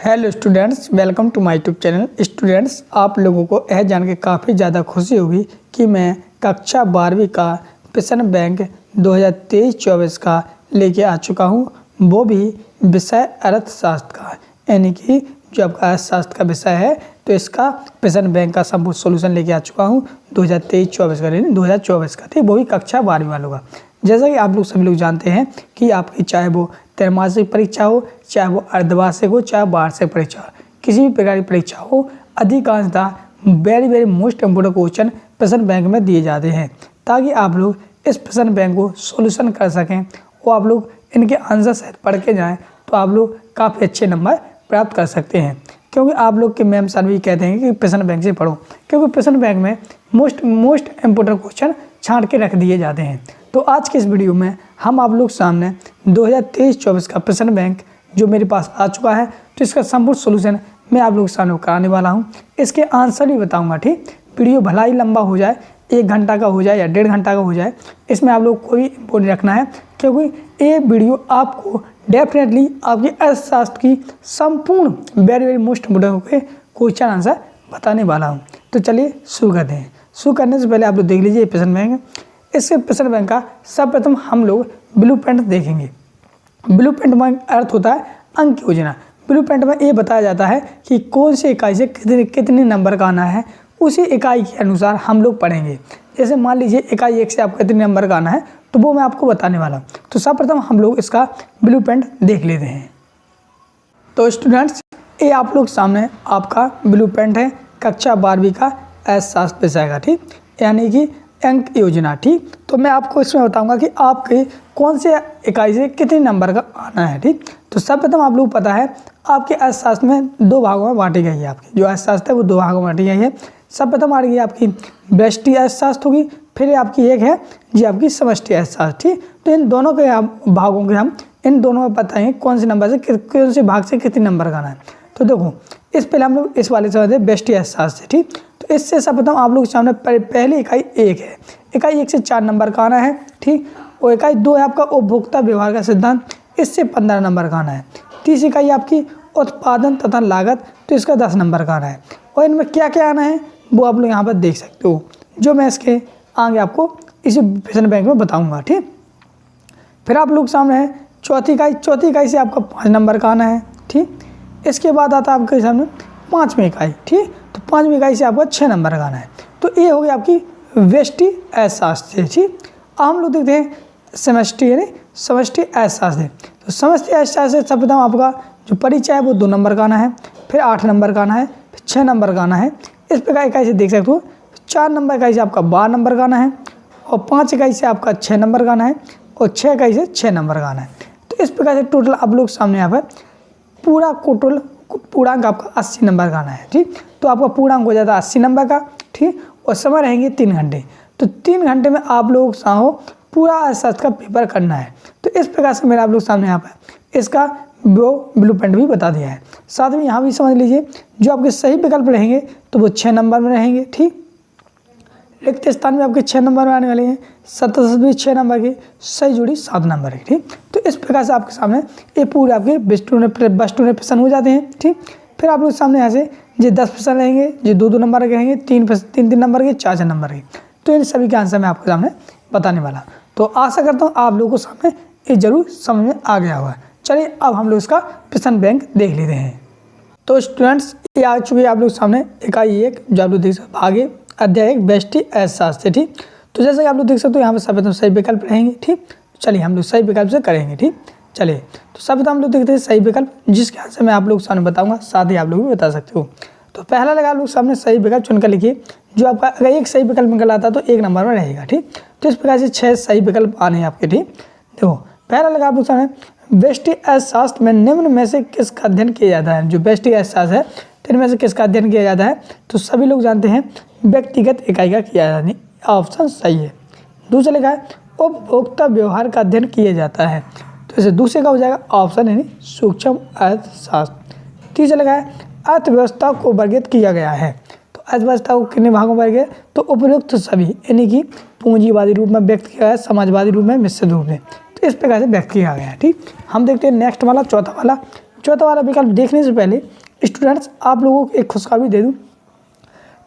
Hello students, welcome to my YouTube channel. Students, आप लोगों को यह जान के काफ़ी ज़्यादा खुशी होगी कि मैं कक्षा 12वीं का पिसन बैंक 2023-24 का लेके आ चुका हूँ, वो भी विषय अर्थशास्त्र का। यानी कि जो आपका अर्थशास्त्र का विषय है तो इसका पिसन बैंक का संपूर्ण सोल्यूशन लेके आ चुका हूँ 2023-24 का, यानी 2024 का, ठीक, वो भी कक्षा 12वीं वालों का। जैसा कि आप लोग सभी लोग जानते हैं कि आपकी चाहे वो त्रैमासिक परीक्षा हो, चाहे वो अर्धवार्षिक हो, चाहे वार्षिक परीक्षा हो, किसी भी प्रकार की परीक्षा हो, अधिकांशतः वेरी मोस्ट इम्पोर्टेंट क्वेश्चन पिसन बैंक में दिए जाते हैं, ताकि आप लोग इस पिसन बैंक को सॉल्यूशन कर सकें और आप लोग इनके आंसर सहित पढ़ के जाएँ तो आप लोग काफ़ी अच्छे नंबर प्राप्त कर सकते हैं। क्योंकि आप लोग के मैम सर भी कहते हैं कि पिसन बैंक से पढ़ो, क्योंकि पिसन बैंक में मोस्ट इम्पोर्टेंट क्वेश्चन छांट के रख दिए जाते हैं। तो आज के इस वीडियो में हम आप लोग सामने 2023-24 का पिसन बैंक जो मेरे पास आ चुका है, तो इसका संपूर्ण सोल्यूशन मैं आप लोग के सामने कराने वाला हूं। इसके आंसर भी बताऊंगा, ठीक। वीडियो भला ही लंबा हो जाए, 1 घंटा का हो जाए या 1.5 घंटा का हो जाए, इसमें आप लोग को भी इम्पोर्टेंट रखना है, क्योंकि ये वीडियो आपको डेफिनेटली आपके अर्थशास्त्र की संपूर्ण वेरी मोस्ट इम्पोर्टेंट के क्वेश्चन आंसर बताने वाला हूँ। तो चलिए शुरू करते हैं। शुरू करने से पहले आप लोग देख लीजिए पिसन बैंक। इसके पिसन बैंक का सर्वप्रथम हम लोग ब्लूप्रिंट देखेंगे। ब्लूप्रिंट में अर्थ होता है अंक योजना। ब्लूप्रिंट में ये बताया जाता है कि कौन सी इकाई से कितने नंबर का आना है, उसी इकाई के अनुसार हम लोग पढ़ेंगे। जैसे मान लीजिए इकाई 1 से आपको कितने नंबर का आना है, तो वो मैं आपको बताने वाला हूँ। तो सर्वप्रथम हम लोग इसका ब्लूप्रिंट देख लेते हैं। तो स्टूडेंट्स, ये आप लोग सामने आपका ब्लूप्रिंट है कक्षा 12वीं का अर्थशास्त्र विषय का, ठीक, यानी कि अंक योजना, ठीक। तो मैं आपको इसमें बताऊंगा कि आपके कौन से इकाई से कितने नंबर का आना है, ठीक। तो सर्वप्रथम आप लोग पता है आपके अर्थशास्त्र में 2 भागों में बांटी गई है। आपकी जो अर्थशास्त्र है वो 2 भागों में बांटी गई है। सर्वप्रथम आ रही है आपकी व्यष्टि अर्थशास्त्र होगी, फिर आपकी एक है जी आपकी समष्टि अर्थशास्त्र, ठीक। तो इन दोनों के भागों के हम इन दोनों में बताएंगे कौन से नंबर से कौन से भाग से कितने नंबर का आना है। तो देखो, इस पहले हम लोग इस वाले से समझते हैं व्यष्टि अर्थशास्त्र से, ठीक। तो इससे सर्वप्रथम आप लोग सामने पहली इकाई 1 है। इकाई 1 से 4 नंबर का आना है, ठीक। और इकाई 2 है आपका उपभोक्ता व्यवहार का सिद्धांत, इससे 15 नंबर का आना है। तीसरी इकाई आपकी उत्पादन तथा लागत, तो इसका 10 नंबर का आना है। और इनमें क्या क्या आना है वो आप लोग यहाँ पर देख सकते हो, जो मैं इसके आगे आपको इसी पिसन बैंक में बताऊँगा, ठीक। फिर आप लोग सामने है चौथी इकाई से आपका 5 नंबर का आना है, ठीक। इसके बाद आता है आपके सामने 5वीं इकाई, ठीक। तो 5वीं इकाई से आपका 6 नंबर का आना है। तो ये हो गई आपकी व्यष्टि अर्थशास्त्र, ठीक। अब हम लोग देखते हैं समष्टि, यानी समष्टि अर्थशास्त्र। तो समष्टि अर्थशास्त्र से सर्वप्रथम आपका जो परिचय है वो 2 नंबर का आना है, फिर 8 नंबर का आना है, फिर 6 नंबर का आना है। इस प्रकार इकाई से देख सकते हो 4 नंबर इकाई से आपका 12 नंबर का आना है, और 5 इकाई से आपका 6 नंबर का आना है, और 6 इकाई से 6 नंबर का आना है। तो इस प्रकार से टोटल आप लोग सामने यहाँ पर पूर्णांक आपका 80 नंबर का आना है, ठीक। तो आपका पूर्णांक हो जाता है 80 नंबर का, ठीक। और समय रहेंगे 3 घंटे। तो 3 घंटे में आप लोग चाहो पूरा अर्थशास्त्र का पेपर करना है। तो इस प्रकार से मैंने आप लोग सामने यहाँ पर इसका वो ब्लूप्रिंट भी बता दिया है। साथ में यहाँ भी समझ लीजिए जो आपके सही विकल्प रहेंगे तो वो 6 नंबर में रहेंगे, ठीक। रिक्त स्थान में आपके 6 नंबर में आने वाले हैं, सतत भी 6 नंबर की, सही जोड़ी 7 नंबर की, ठीक। तो इस प्रकार से आपके सामने ये पूरे आपके बस्टूने प्रश्न हो जाते हैं, ठीक। फिर आप लोग सामने यहाँ से ये 10 प्रश्न रहेंगे, ये 2 नंबर के रहेंगे, 3 नंबर के, 4 नंबर के। तो इन सभी के आंसर मैं आपके सामने बताने वाला। तो आशा करता हूँ आप लोगों को सामने ये जरूर समझ में आ गया होगा। चलिए अब हम लोग इसका पिसन बैंक देख लेते हैं। तो स्टूडेंट्स, ये आ चुकी है आप लोग सामने इकाई 1, जो आप लोग देख सकते भागे अध्याय 1 व्यष्टि अर्थशास्त्र, ठीक। तो जैसे कि आप लोग देख सकते हो यहाँ पर सर्वप्रथम सही विकल्प रहेंगे, ठीक। चलिए हम लोग सही विकल्प से करेंगे, ठीक। चलिए तो सर्वप्रथम हम लोग देखते हैं सही विकल्प, जिसके आंसर मैं आप लोग सामने बताऊंगा, साथ ही आप लोग भी बता सकते हो। तो पहला लगा आप लोग सामने सही विकल्प चुनकर लिखिए। जो आपका अगर 1 सही विकल्प निकल आता है तो 1 नंबर में रहेगा, ठीक। तो इस प्रकार से 6 सही विकल्प आने हैं आपके, ठीक। देखो पहला लगा आप लोग सामने व्यष्टि अर्थशास्त्र में निम्न में से किसका अध्ययन किया जाता है। जो व्यष्टि अर्थशास्त्र है तो इनमें से किसका अध्ययन किया जाता है, तो सभी लोग जानते हैं व्यक्तिगत इकाई का किया जाता है, ऑप्शन सही है। दूसरा लिखा है उपभोक्ता व्यवहार का अध्ययन किया जाता है, तो इसे दूसरे का हो जाएगा ऑप्शन यानी सूक्ष्म अर्थशास्त्र। तीसरा लिखा है अर्थव्यवस्था को वर्गीकृत किया गया है, तो अर्थव्यवस्था को कितने भागों में वर्गीकृत, तो उपयुक्त सभी, यानी कि पूंजीवादी रूप में व्यक्त किया गया, समाजवादी रूप में, मिश्रित रूप में। तो इस प्रकार से व्यक्त किया गया है, ठीक। हम देखते हैं नेक्स्ट वाला, चौथा वाला, चौथा वाला विकल्प देखने से पहले स्टूडेंट्स आप लोगों को एक खुशखबरी दे दूं,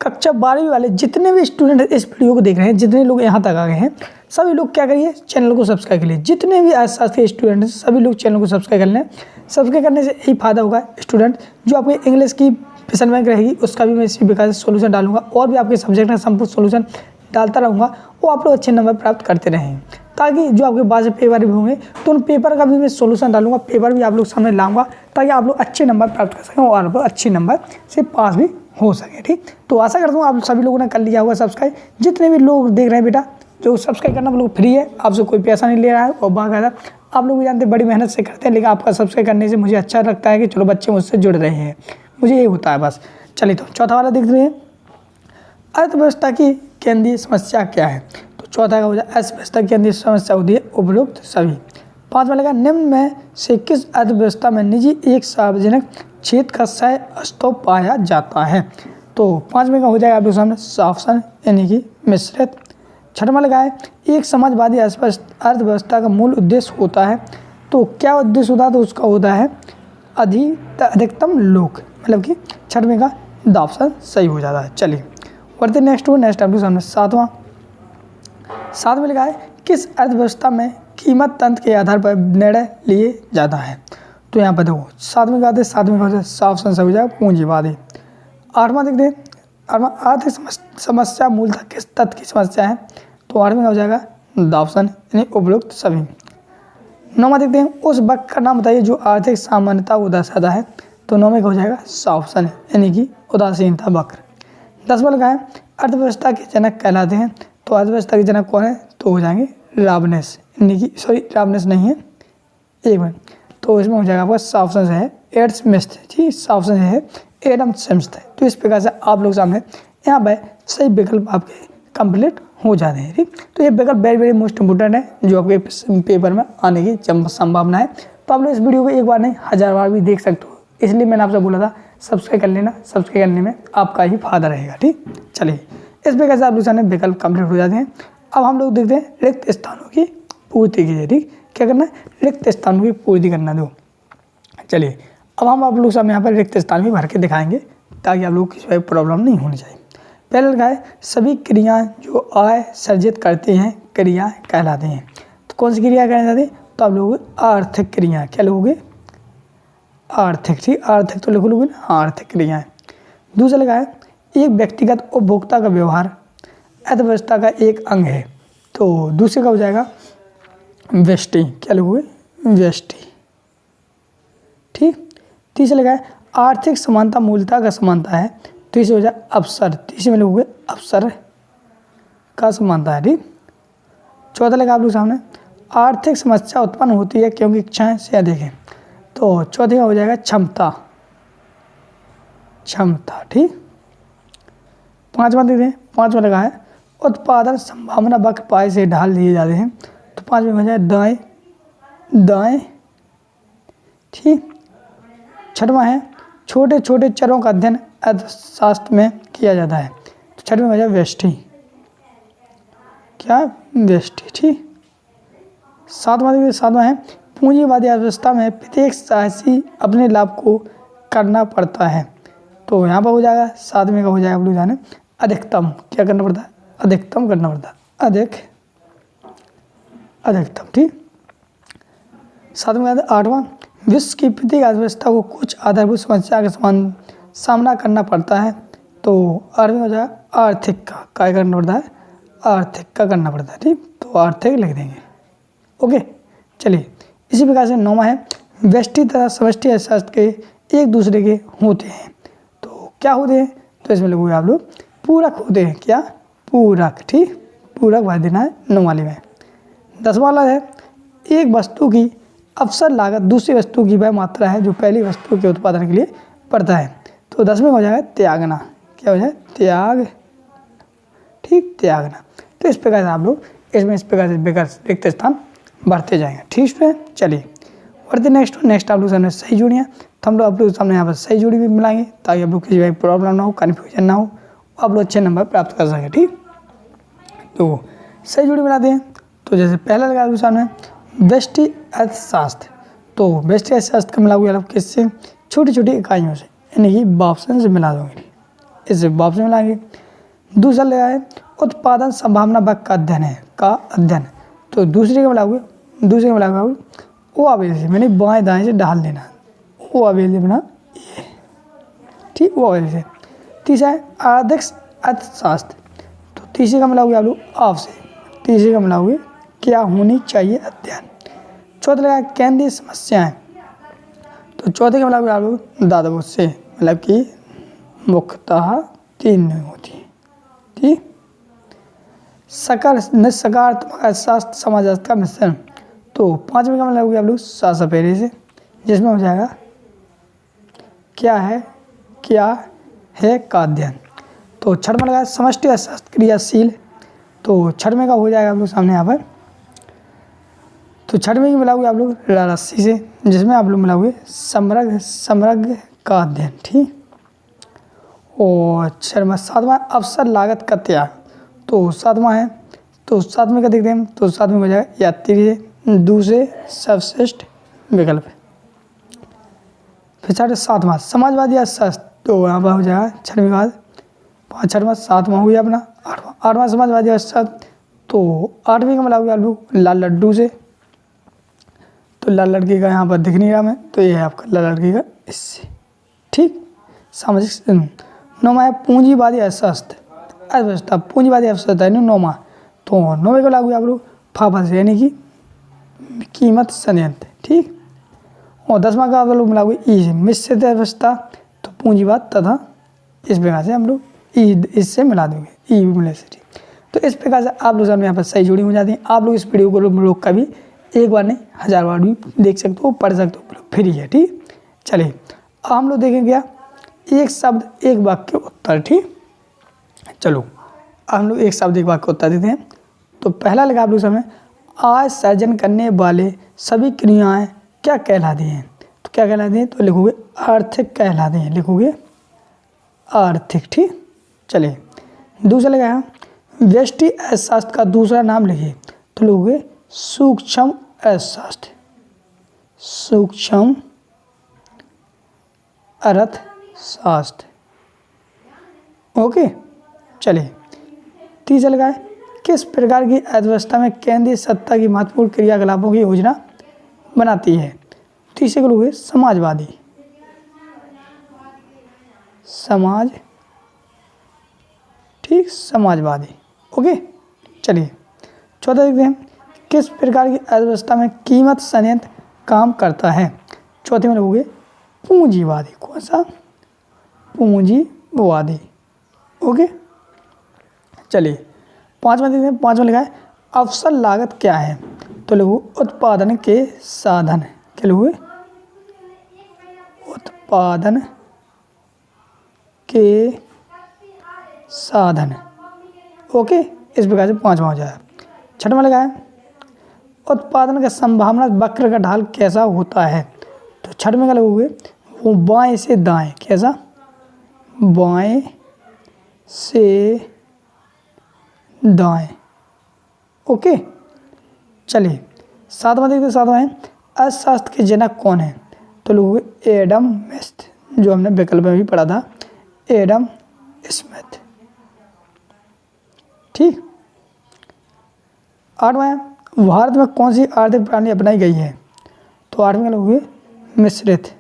कक्षा 12वीं वाले जितने भी स्टूडेंट इस वीडियो को देख रहे हैं, जितने लोग यहाँ तक आ गए हैं, सभी लोग क्या करिए, चैनल को सब्सक्राइब करिए। जितने भी अर्थशास्त्र के स्टूडेंट हैं सभी लोग चैनल को सब्सक्राइब कर लें। सब्सक्राइब करने से यही फायदा होगा स्टूडेंट, जो आपके इंग्लिश की पिसन बैंक रहेगी उसका भी मैं इसी प्रकार से सोल्यूशन डालूंगा, और भी आपके सब्जेक्ट का संपूर्ण सोल्यूशन डालता रहूँगा, वो आप लोग अच्छे नंबर प्राप्त करते रहें, ताकि जो आपके बाद पेपर भी होंगे तो उन पेपर का भी मैं सोल्यूशन डालूंगा, पेपर भी आप लोग सामने लाऊंगा, ताकि आप लोग अच्छे नंबर प्राप्त कर सकें और आप लोग अच्छे नंबर से पास भी हो सके। ठीक, तो आशा करता हूँ आप सभी लोगों ने कर लिया होगा सब्सक्राइब। जितने भी लोग देख रहे हैं बेटा, जो सब्सक्राइब करना वो लोग फ्री है, आपसे कोई पैसा नहीं ले रहा है, और बाकायदा आप लोग भी जानते हैं बड़ी मेहनत से करते हैं, लेकिन आपका सब्सक्राइब करने से मुझे अच्छा लगता है कि चलो बच्चे मुझसे जुड़ रहे हैं, मुझे ये होता है बस। चलिए तो चौथा वाला देख रहे हैं, अर्थव्यवस्था की केंद्रीय समस्या क्या है। तो चौथा का हो जाए अर्थव्यवस्था की केंद्रीय समस्या होती है उपरोक्त सभी। पाँचवा लगा निम्न में से किस अर्थव्यवस्था में निजी एक सार्वजनिक क्षेत्र का सह अस्तित्व पाया जाता है। तो पाँचवें का हो जाएगा आप लोग सामने ऑप्शन यानी कि मिश्रित। छठवां लगा है एक समाजवादी अर्थव्यवस्था का मूल उद्देश्य होता है। तो क्या उद्देश्य होता है, तो उसका होता है अधिकतम लोग, मतलब कि छठवें का द ऑप्शन सही हो जाता है। चलिए बढ़ते नेक्स्ट आप लोग सामने सातवें लगा है किस अर्थव्यवस्था में कीमत तंत्र के आधार पर निर्णय लिए जाता है। तो यहाँ पर देखो सातवें का ऑप्शन सही हो जाएगा पूंजीवादी। आठवां देखते हैं, आठवां आर्थिक समस्या मूलतः किस तत्व की समस्या है। तो आठवें का हो जाएगा द ऑप्शन यानी उपरोक्त सभी। नौवां देखते हैं उस वक्र का नाम बताइए जो आर्थिक सामान्यता को दर्शाता है। तो नौवें का हो जाएगा ऑप्शन यानी कि उदासीनता वक्र। 10वां लगा है अर्थव्यवस्था के जनक कहलाते हैं। तो अर्थव्यवस्था के जनक कौन है, तो हो जाएंगे राबनेस, यानी कि राबनेस नहीं है, एक मिनट, तो इसमें हो जाएगा आपका ऑप्शन है एडम स्मिथ। ठीक, ऑप्शन है एडम स्मिथ। तो इस प्रकार से आप लोग सामने यहाँ पर सही विकल्प आपके कंप्लीट हो जाते हैं। ठीक, तो ये विकल्प वेरी वेरी मोस्ट इंपोर्टेंट है, जो आपके पेपर में आने की संभावना है। तो आप लोग इस वीडियो को एक बार नहीं 1000 बार भी देख सकते हो, इसलिए मैंने आपसे बोला था सब्सक्राइब कर लेना, सब्सक्राइब करने में आपका ही फायदा रहेगा। ठीक, चलिए इस प्रकार से आप लोग सामने विकल्प कंप्लीट हो जाते हैं। अब हम लोग देखते हैं रिक्त स्थानों की पूर्ति कीजिए। ठीक, क्या करना है, रिक्त स्थानों की पूर्ति करना दो। चलिए अब हम आप लोग सामने यहाँ पर रिक्त स्थान भी भर के दिखाएंगे, ताकि आप लोग किसी प्रॉब्लम नहीं होनी चाहिए। पहले लगा है सभी क्रियाएं जो आय सर्जित करती हैं क्रिया कहलाती हैं। तो कौन सी क्रिया कहलाती है, तो आप लोग आर्थिक क्रिया क्या लोगे, आर्थिक। ठीक, आर्थिक तो लिखो लोगे ना, आर्थिक क्रियाएं। दूसरा लगा है एक व्यक्तिगत उपभोक्ता का व्यवहार अर्थव्यवस्था का एक अंग है। तो दूसरे का हो जाएगा व्यष्टि, क्या लोगे, व्यष्टि। ठीक, तीसरा लगा है आर्थिक समानता मूलता का समानता है। तीसरे हो जाए अवसर, तीसरे में लोगे अवसर का समानता है। ठीक, चौथा लगा आप लोग सामने आर्थिक समस्या उत्पन्न होती है क्योंकि इच्छाएं से अधिक है। तो चौथे का हो जाएगा क्षमता, क्षमता। ठीक, पांचवा देखते हैं, पांचवा लगा है उत्पादन संभावना वक्र पाए से ढाल दिए जाते हैं। तो पांचवें हो जाए दाएं दाएं। ठीक, छठवां है छोटे छोटे चरों का अध्ययन अर्थशास्त्र में किया जाता है। तो छठवें हो जाए व्यष्टि, क्या व्यष्टि। ठीक, सातवां है पूंजीवादी अर्थव्यवस्था में प्रत्येक साहसी अपने लाभ को करना पड़ता है। तो यहाँ पर हो जाएगा सातवें का हो जाएगा आप लोग जाने अधिकतम, क्या करना पड़ता है, अधिकतम करना पड़ता है, अधिकतम। ठीक, सातवें का आठवां विश्व की प्रत्येक अर्थव्यवस्था को कुछ आधारभूत समस्या का सामना करना पड़ता है। तो आठवें हो जाएगा आर्थिक का क्या करना पड़ता है, आर्थिक का करना पड़ता है। ठीक, तो आर्थिक लिख देंगे। ओके, चलिए इसी प्रकार से नौवां है व्यष्टि तथा समष्टि अर्थशास्त्र के एक दूसरे के होते हैं। तो क्या होते हैं, तो इसमें लोगों आप लोग पूरक होते हैं, क्या पूरक। ठीक, पूरक भर देना है नौवाली में। 10वां वाला है एक वस्तु की अवसर लागत दूसरी वस्तु की वह मात्रा है जो पहली वस्तु के उत्पादन के लिए पड़ता है। तो 10वें हो जाएगा त्यागना, क्या हो जाए, त्याग। ठीक, त्यागना। तो इस प्रकार से आप लोग इसमें इस प्रकार से बेकार रिक्त स्थान बढ़ते जाएंगे। ठीक है, चलिए बढ़ते नेक्स्ट आप लोग सामने सही जोड़ियाँ। तो हम लोग आप लोग सामने यहाँ पर सही जोड़ी भी मिलाएंगे, ताकि आप लोग किसी भी प्रॉब्लम ना हो, कन्फ्यूजन ना हो, आप लोग अच्छे नंबर प्राप्त कर सकें। ठीक, तो सही जोड़ी बनाते हैं। तो जैसे पहला लगा आप लोग सामने व्यष्टि अर्थशास्त्र। तो व्यष्टि अर्थशास्त्र का मिला हुआ किससे? छोटी छोटी इकाइयों से, यानी कि वापसन से मिला दोगे, इससे वापस मिलाएंगे। दूसरा लगा है उत्पादन संभावना व का अध्ययन है, का अध्ययन। तो दूसरे का मिला हुआ ओ अवेले से, मैंने बाएं दाएं से डाल देना, ओ अवेले बना ये, ठीक, वो अवेले से। तीसरा है आर्थिक अर्थशास्त्र। तो तीसरे का मिला हुआ आप लोग आप से, तीसरे का मिला हुआ क्या होनी चाहिए अध्ययन। चौथा लगा केंद्रीय समस्याएं। तो चौथे का मिला हुआ आप लोग दादा से, मतलब कि मुख्यतः 3 नहीं होती है, ठीक। सकारात्मक अर्थशास्त्र समाजशास्त्र का मिश्रण। तो 5वें का मतलब हो गया आप लोग सासा पहले से, जिसमें हो जाएगा क्या है का अध्ययन। तो 6वां लगा समष्टि अर्थशास्त्र क्रियाशील। तो 6वें का हो जाएगा आप लोग सामने यहाँ पर। तो 6वें की मिलाओगे आप लोग राशि से, जिसमें आप लोग मिलाओगे समग्र का अध्ययन, ठीक। और 7वां अवसर लागत का त्याग। तो 7वां है, तो 7वें का देखते हैं। तो 7वें हो जाएगा यात्री दूसरे सर्वश्रेष्ठ विकल्प। फिर 7वां समाजवादी अर्थशास्त्र। तो यहाँ पर हो जाएगा 6वें बाद 5वां 7वां हो गया अपना 8वां समाजवादी अर्थशास्त्र। तो 8वें का मिला हुआ आप लोग लाल लड्डू से। तो लाल लड़की का यहाँ पर दिख नहीं रहा मैं, तो ये है आपका लाल लड़की का इससे, ठीक। सामाजिक 9वां है पूंजीवादी अर्थशास्त्र, अर्थव्यवस्था पूंजीवादी अर्थशास्त्र है 9वां। तो 9वें को लागू आप लोग फाफा से, यानी कि कीमत संयंत्र, ठीक। और 10वां का आप लोग मिला हुआ ई से मिश्रित अर्थव्यवस्था। तो पूंजीवाद तथा, इस प्रकार से हम लोग ई इससे मिला देंगे, ई मिले से, ठीक। तो इस प्रकार से आप लोग यहाँ पर सही जोड़ी हो जाती है। आप लोग इस वीडियो को लोग कभी एक बार नहीं 1000 बार भी देख सकते हो, पढ़ सकते हो, फ्री है, ठीक। चलिए अब हम लोग देखेंगे क्या, एक शब्द एक वाक्य उत्तर, ठीक। चलो हम लोग एक शब्द एक वाक्य उत्तर देते हैं। तो पहला लगा आप लोग समय आज सर्जन करने वाले सभी क्रियाएं क्या कहलाती हैं। तो क्या कहलाती हैं? तो लिखोगे आर्थिक कहलाती हैं, लिखोगे आर्थिक, ठीक। चलिए दूसरा लगा व्यष्टि अर्थशास्त्र का दूसरा नाम लिखिए। तो लिखोगे सूक्ष्म अर्थशास्त्र, सूक्ष्म अर्थशास्त्र, ओके। चलिए तीसरा लगा है किस प्रकार की अर्थव्यवस्था में केंद्रीय सत्ता की महत्वपूर्ण क्रियाकलापों की योजना बनाती है। तीसरे को लोग समाजवादी, समाज, ठीक, समाजवादी, ओके। चलिए चौथा देखते हैं किस प्रकार की अर्थव्यवस्था में कीमत संयंत्र काम करता है। चौथे में लोगे पूंजीवादी, कौन सा? पूंजीवादी, ओके। चलिए पांचवा देखते हैं। पांचवा लिखा है अवसर लागत क्या है। तो लिखो उत्पादन के साधन, क्या लिखोगे? उत्पादन के साधन, ओके। इस प्रकार से पांचवा हो जाएगा। छठवां लगा है उत्पादन का संभावना वक्र का ढाल कैसा होता है। तो छठवें का लगोगे वो बाएं से दाएं, कैसा? बाएं से दाएं, ओके। चलिए सातवां देखते हैं। सातवां है अर्थशास्त्र के जनक कौन है। तो लोग एडम स्मिथ, जो हमने विकल्प में भी पढ़ा था, एडम स्मिथ, ठीक। आठवां है भारत में कौन सी आर्थिक प्रणाली अपनाई गई है। तो आठवें का लोग मिश्रित,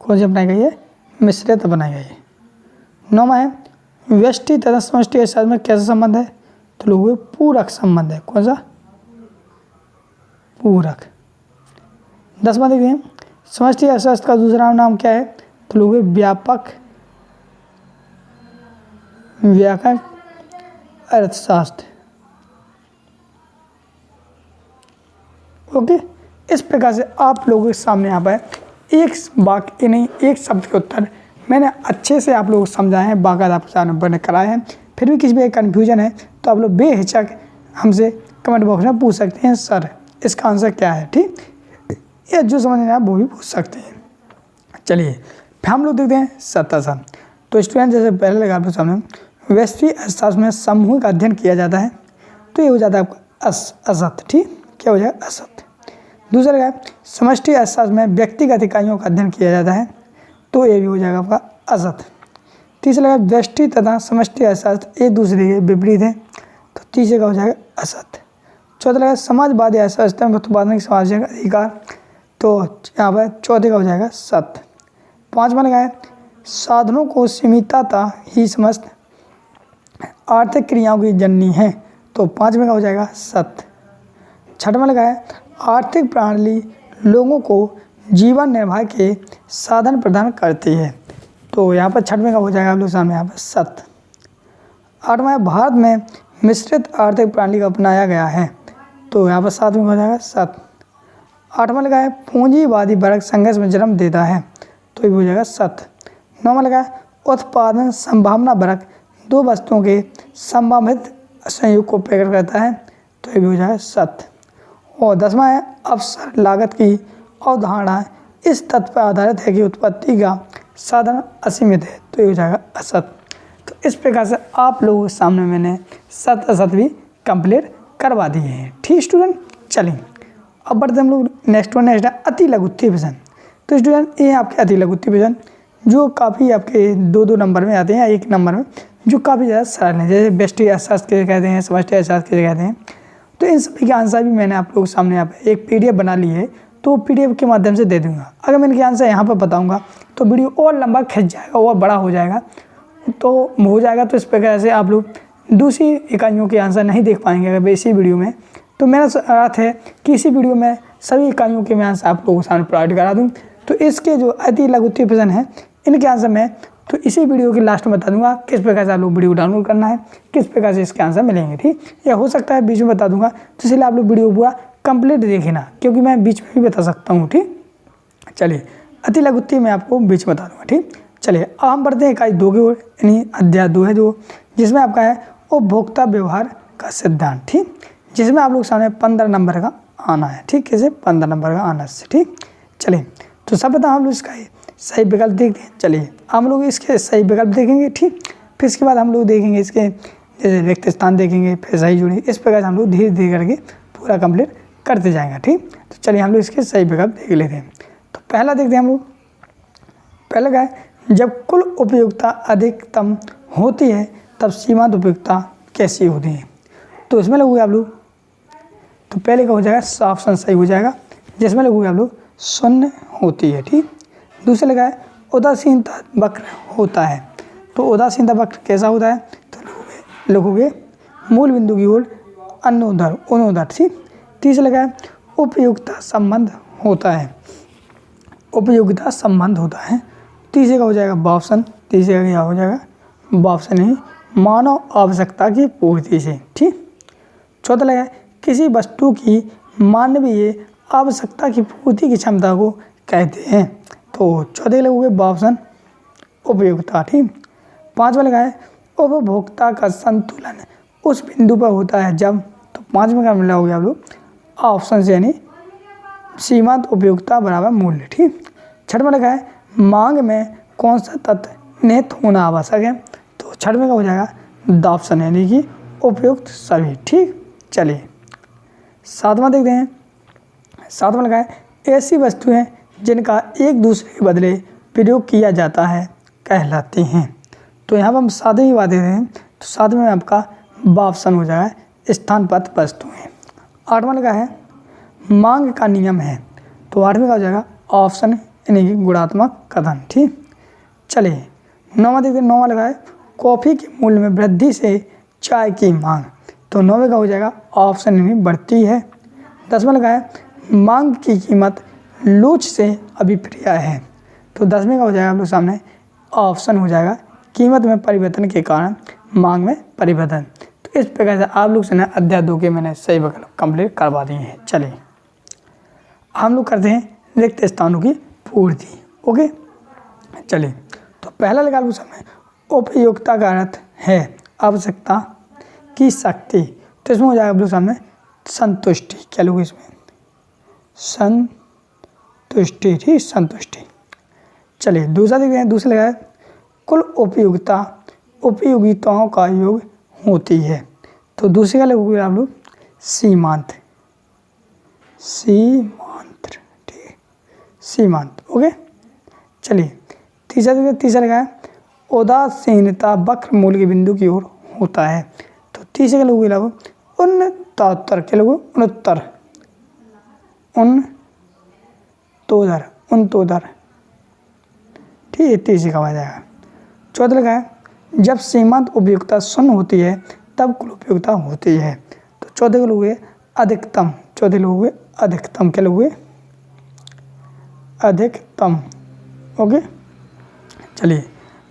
कौन सी अपनाई गई है? मिश्रित अपनाई गई है। नौवां है व्यष्टि तथा समष्टि अर्थशास्त्र में कैसा संबंध है। तो लोग पूरक संबंध है, कौन सा? पूरक। दसवां देखते हैं समष्टि अर्थशास्त्र का दूसरा नाम क्या है। तो लोग व्यापक अर्थशास्त्र, ओके। इस प्रकार से आप लोगों के सामने यहाँ पर एक वाक्य नहीं, एक शब्द के उत्तर मैंने अच्छे से आप लोगों को समझाए हैं, बाकायदा आपके सामने कराए हैं। फिर भी किसी भी कन्फ्यूजन है तो आप लोग बेहिचक हमसे कमेंट बॉक्स में पूछ सकते हैं, सर इसका आंसर क्या है, ठीक। या जो समझ नहीं आया वो भी पूछ सकते हैं। चलिए फिर हम लोग देखते हैं सत्ता सा। तो स्टूडेंट जैसे पहले लगा आपके सामने वैश्विक अर्थशास्त्र में सामूहिक अध्ययन किया जाता है। तो ये हो जाता है आपका असत, ठीक। क्या हो जाएगा, असत। दूसरा लगा है समष्टि अर्थशास्त्र में व्यक्तिगत इकाइयों का अध्ययन किया जाता है, तो ये भी हो जाएगा आपका असत। तीसरा लगा व्यष्टि तथा समष्टि अर्थशास्त्र एक दूसरे के विपरीत हैं, तो तीसरे का हो जाएगा असत। चौथा लगा समाजवादी अर्थशास्त्र में उत्पादन की सामाजिक अधिकार, तो यहाँ पर चौथे का हो जाएगा सत्य। पाँचवा लगा है साधनों को सीमितता ही समस्त आर्थिक क्रियाओं की जननी है, तो पाँचवें का हो जाएगा सत्य। छठवां लगा है आर्थिक प्रणाली लोगों को जीवन निर्वाह के साधन प्रदान करती है, तो यहाँ पर छठवें का हो जाएगा आप लोग सामने यहाँ पर सत्य। आठवां भारत में मिश्रित आर्थिक प्रणाली का अपनाया गया है, तो यहाँ पर सातवें का हो जाएगा सत्य। आठवां लगा है पूंजीवादी वर्ग संघर्ष में जन्म देता है, तो ये हो जाएगा सत्य। नौवां लगा है उत्पादन संभावना वर्ग दो वस्तुओं के संभावित संयोग को प्रकट करता है, तो ये भी हो जाएगा सत्य। और 10वां है अवसर लागत की अवधारणा इस तथ्य पर आधारित है कि उत्पत्ति का साधन असीमित है, तो ये हो जाएगा असत। तो इस प्रकार से आप लोगों के सामने मैंने सत्य असत भी कंप्लीट करवा दिए हैं। ठीक स्टूडेंट, चलिए अब बढ़ते हम लोग नेक्स्ट है अति लघु त्रिभुजन। तो स्टूडेंट ये आपके अति लघु त्रिभुजन जो काफ़ी आपके 2-2 नंबर में आते हैं, एक नंबर में, जो काफ़ी ज़्यादा सरल है, जैसे व्यष्टि अर्थशास्त्र के कहते हैं, समष्टि अर्थशास्त्र के कहते हैं। तो इन सभी के आंसर भी मैंने आप लोगों के सामने यहाँ पे एक PDF बना ली है, तो PDF के माध्यम से दे दूँगा। अगर मैं इनके आंसर यहाँ पर बताऊँगा तो वीडियो और लंबा खिंच जाएगा और बड़ा हो जाएगा, तो इस प्रकार से आप लोग दूसरी इकाइयों के आंसर नहीं देख पाएंगे अगर इसी वीडियो में। तो मेरा अर्थ है कि इसी वीडियो में सभी इकाइयों के मैं आंसर आप लोगों के सामने प्रोवाइड करा दूँ। तो इसके जो अति लघु त्रिभुजन है इनके आंसर मैं तो इसी वीडियो के लास्ट में बता दूंगा किस प्रकार से आप लोग वीडियो डाउनलोड करना है, किस प्रकार से इसके आंसर मिलेंगे। ठीक, या हो सकता है बीच में बता दूंगा, तो इसलिए आप लोग वीडियो पूरा कंप्लीट देखना, क्योंकि मैं बीच में भी बता सकता हूँ। ठीक, चलिए अति लघु त्रिभुज मैं आपको बीच में बता दूंगा। ठीक, चलिए अब हम बढ़ते हैं इकाई 2 की ओर, यानी अध्याय 2 है जो, जिसमें आपका है उपभोक्ता व्यवहार का सिद्धांत। ठीक, जिसमें आप लोग सामने 15 नंबर का आना है। ठीक, कैसे 15 नंबर का आना से। ठीक, चलिए तो सब बता हम लोग इसका सही विकल्प देखते हैं। चलिए हम लोग इसके सही विकल्प देखेंगे। ठीक, फिर इसके बाद हम लोग देखेंगे इसके जैसे रिक्त स्थान देखेंगे, फिर सही जुड़ी, इस प्रकार से हम लोग धीरे धीरे करके पूरा कंप्लीट करते जाएंगे। ठीक, तो चलिए हम लोग इसके सही विकल्प देख लेते हैं। तो पहला देखते हैं हम लोग, पहला क्या है, जब कुल उपयोगिता अधिकतम होती है तब सीमांत उपयोगिता कैसी होती है। तो इसमें लगोगे आप लोग, तो पहले का हो जाएगा ऑप्शन सही हो जाएगा, जिसमें लगोगे आप लोग शून्य होती है। ठीक, दूसरा लगा है उदासीनता वक्र होता है। तो उदासीनता वक्र कैसा होता है, तो लिखोगे मूल बिंदु की ओर अनुदैर्ध्य। ठीक, तीसरा लगा है उपयोगिता संबंध होता है, उपयोगिता संबंध होता है। तीसरे का हो जाएगा वापसन, तीसरे का क्या हो जाएगा वापसन ही मानव आवश्यकता की पूर्ति से। ठीक, चौथा लगा है किसी वस्तु की मानवीय आवश्यकता की पूर्ति की क्षमता को कहते हैं। तो चौथे लगोगे ऑप्शन उपयोगिता। ठीक, पांचवा लगा है उपभोक्ता का संतुलन उस बिंदु पर होता है जब, तो पांचवें का मिला हो गया आप लोग ऑप्शन से, यानी सीमांत उपयोगिता बराबर मूल्य। ठीक, छठवां लगा है मांग में कौन सा तत्व निहित होना आवश्यक है। तो छठवें का हो जाएगा ऑप्शन, यानी कि उपयुक्त सभी। ठीक, चलिए सातवां देखते हैं। सातवां लगा है ऐसी वस्तुएं जिनका एक दूसरे के बदले प्रयोग किया जाता है कहलाती हैं। तो यहाँ पर हम सादे ही बात देते हैं, तो सातवें में आपका ऑप्शन हो जाएगा स्थानपत वस्तुएं। आठवां लगा है मांग का नियम है। तो आठवें का हो जाएगा ऑप्शन, यानी कि गुणात्मक कथन। ठीक, चलिए नौवां देखते हैं। नौवां लगा है कॉफ़ी के मूल्य में वृद्धि से चाय की मांग। तो नौवें का हो जाएगा ऑप्शन, यानी बढ़ती है। 10वां लगा है मांग की कीमत लोच से अभिप्रिय है। तो 10वें का हो जाएगा आप लोग सामने ऑप्शन हो जाएगा कीमत में परिवर्तन के कारण मांग में परिवर्तन। तो इस प्रकार से आप लोग से ना अध्याय 2 के मैंने सही विकल्प कंप्लीट करवा दिए हैं। चलिए हम लोग करते हैं रिक्त स्थानों की पूर्ति। ओके, चलिए तो पहला लगा लो समय उपयोगिता का अर्थ है आवश्यकता की शक्ति। तो इसमें हो जाएगा आप लोग सामने संतुष्टि। क्या लोग इसमें संतुष्टि। ठीक, संतुष्टि। चलिए दूसरा देखते हैं। दूसरा लगा है कुल उपयोगिताओं का योग होती है। तो दूसरे का लगोगे आप लोग सीमांत। सीमांत, ठीक, सीमांत। ओके, चलिए तीसरा लगा है उदासीनता वक्र मूल के बिंदु की ओर होता है। तो तीसरे का लोग लागू उनतोदर, क्या लोग उनतोदर, उनतोदर, ठीक है, तीसरे का आ जाएगा। चौथा लगा है जब सीमांत उपयुक्तता शून्य होती है तब कुल उपयुक्तता होती है। तो चौथे के लोग हुए अधिकतम, चौथे लोग हुए अधिकतम, क्या लोग हुए अधिकतम। ओके, चलिए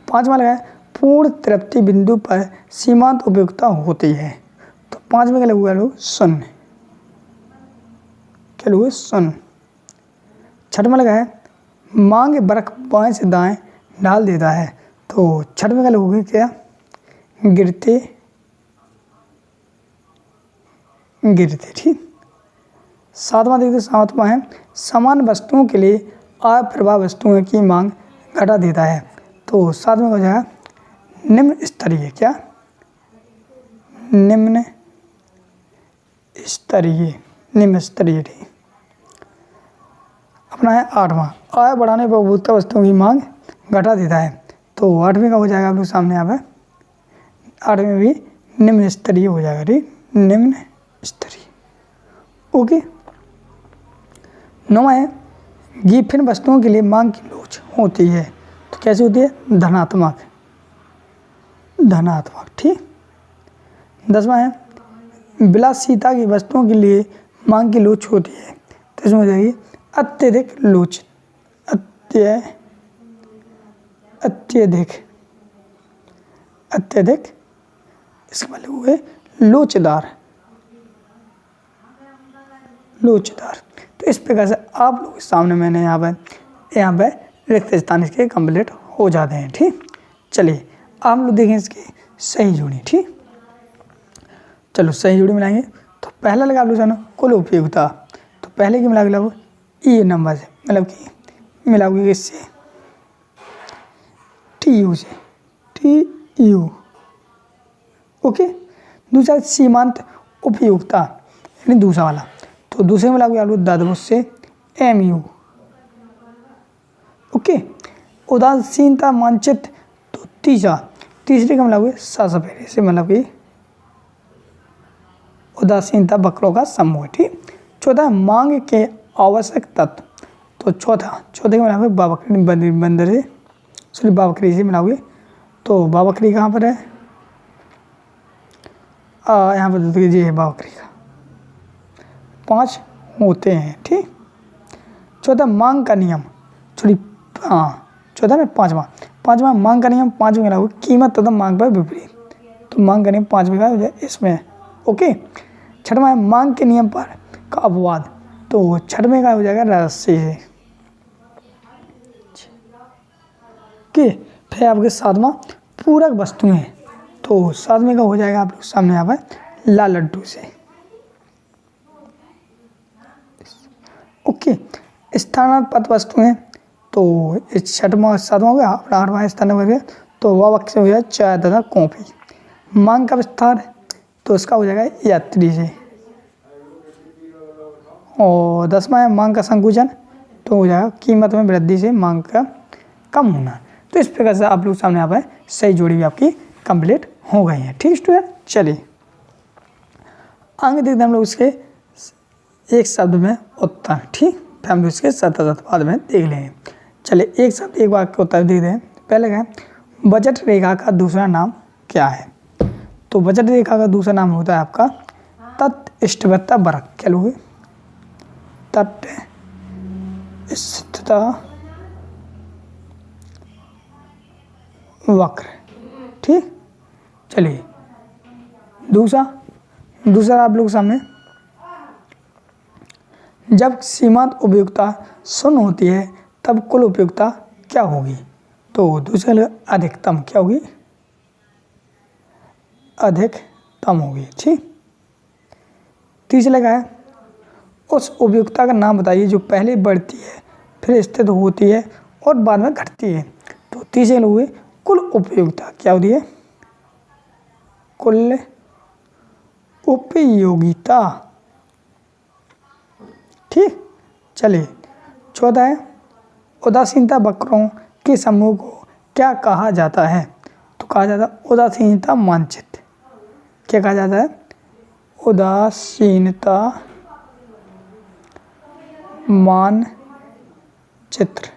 पांचवा लगा है पूर्ण तृप्ति बिंदु पर सीमांत उपयुक्तता होती है। तो पांचवें क्या लगेगा लोग शून्य, क्या लोग शून्य। छठवां लगा है मांग बरख बाएं से दाएं डाल देता है। तो छठवें का लोग क्या गिरते गिरते, ठीक। सातवां देखते, सातवां है समान वस्तुओं के लिए अप्रवाह वस्तुओं की मांग घटा देता है। तो सातवें हो जाएगा निम्न स्तरीय, क्या निम्न स्तरीय, निम्न स्तरीय, ठीक। अपना है आठवां आय बढ़ाने पर उपभोक्ता वस्तुओं की मांग घटा देता है। तो आठवें का हो जाएगा आप लोग सामने यहाँ पे, आठवें भी निम्न स्तरीय हो जाएगा, ठीक, निम्न स्तरीय। ओके, नौवां है गिफिन वस्तुओं के लिए मांग की लोच होती है। तो कैसे होती है धनात्मक, धनात्मक, ठीक। दसवां है विलासिता की वस्तुओं के लिए मांग की लोच होती है। तो इसमें हो जाएगी अत्यधिक लोच, अत्यधिक, अत्यधिक, इसका मतलब हुए लोचदार, लोचदार। तो इस प्रकार से आप लोग के सामने मैंने यहाँ पे रिक्त स्थान इसके कंप्लीट हो जाते हैं, ठीक। चलिए आप लोग देखें इसकी सही जोड़ी, ठीक। चलो सही जोड़ी मिलाएंगे। तो पहला लगा आप लोग जानो कुल उपयोगिता। तो पहले की मिला ई नंबर से, मतलब कि मिलाओगे इससे TU से, TU। ओके, दूसरा सीमांत उपयोगिता यानी दूसरा वाला। तो दूसरे में मिलाओगे आप लोग दादबोस से MU। ओके, उदासीनता मानचित्र। तो तीसरे का मिलाओगे सासपेरे से, मतलब कि उदासीनता वक्रों का समूह, ठीक। चौथा मांग के आवश्यक तत्व। तो चौथे का मिलाओगे बाबकरी बंदर से, सॉरी बाबकरी से मिलाओगे। तो बाबकरी कहाँ पर है, यहाँ पर दीजिए है बाबकरी का, 5 होते हैं, ठीक। चौथा मांग का नियम, सॉरी चौथा में पाँचवा मांग का नियम। 5वें मिलाओगे कीमत तथा मांग पर विपरीत। तो मांग का नियम 5वें का हो जाए इसमें। ओके, छठवां है मांग के नियम पर का अपवाद। तो छठवें का हो जाएगा रहस्य से। ओके, फिर आपके सातवां पूरक वस्तुएं। तो सातवें का हो जाएगा आप लोग सामने यहाँ पर लाल लड्डू से। ओके, स्थानांतरित वस्तुएं। तो छठवां सातवां हो गया, अपना आठवां स्थान हो गया। तो वह अक्सर हो जाए चाय तथा कॉफी। मांग का विस्तार, तो इसका हो जाएगा यात्री से। और 10वां है मांग का संकुचन। तो हो जाएगा कीमत में वृद्धि से मांग का कम होना। तो इस प्रकार से आप लोग सामने यहाँ पर सही जोड़ी भी आपकी कंप्लीट हो गई है, ठीक स्टूडेंट। चलिए आगे देखते हैं हम लोग इसके एक शब्द में उत्तर, ठीक। फिर हम लोग इसके सतत बाद में देख लेंगे। चलिए एक शब्द एक वाक्य उत्तर देखते हैं। पहले क्या है बजट रेखा का दूसरा नाम क्या है। तो बजट रेखा का दूसरा नाम होता है आपका तटस्थता वक्र, क्या लोगे तटस्थता वक्र, ठीक। चलिए दूसरा आप लोग सामने जब सीमांत उपयोगिता शून्य होती है तब कुल उपयोगिता क्या होगी। तो दूसरा अधिकतम क्या होगी, अधिकतम होगी, ठीक। तीसरा लगा है उस उपयोगिता का नाम बताइए जो पहले बढ़ती है फिर स्थिर होती है और बाद में घटती है। तो तीसरे लोग हुए कुल उपयोगिता, क्या होती है कुल उपयोगिता, ठीक। चलिए चौथा है उदासीनता वक्रों के समूह को क्या कहा जाता है? तो कहा जाता है उदासीनता मानचित्र। क्या कहा जाता है? उदासीनता मानचित्र।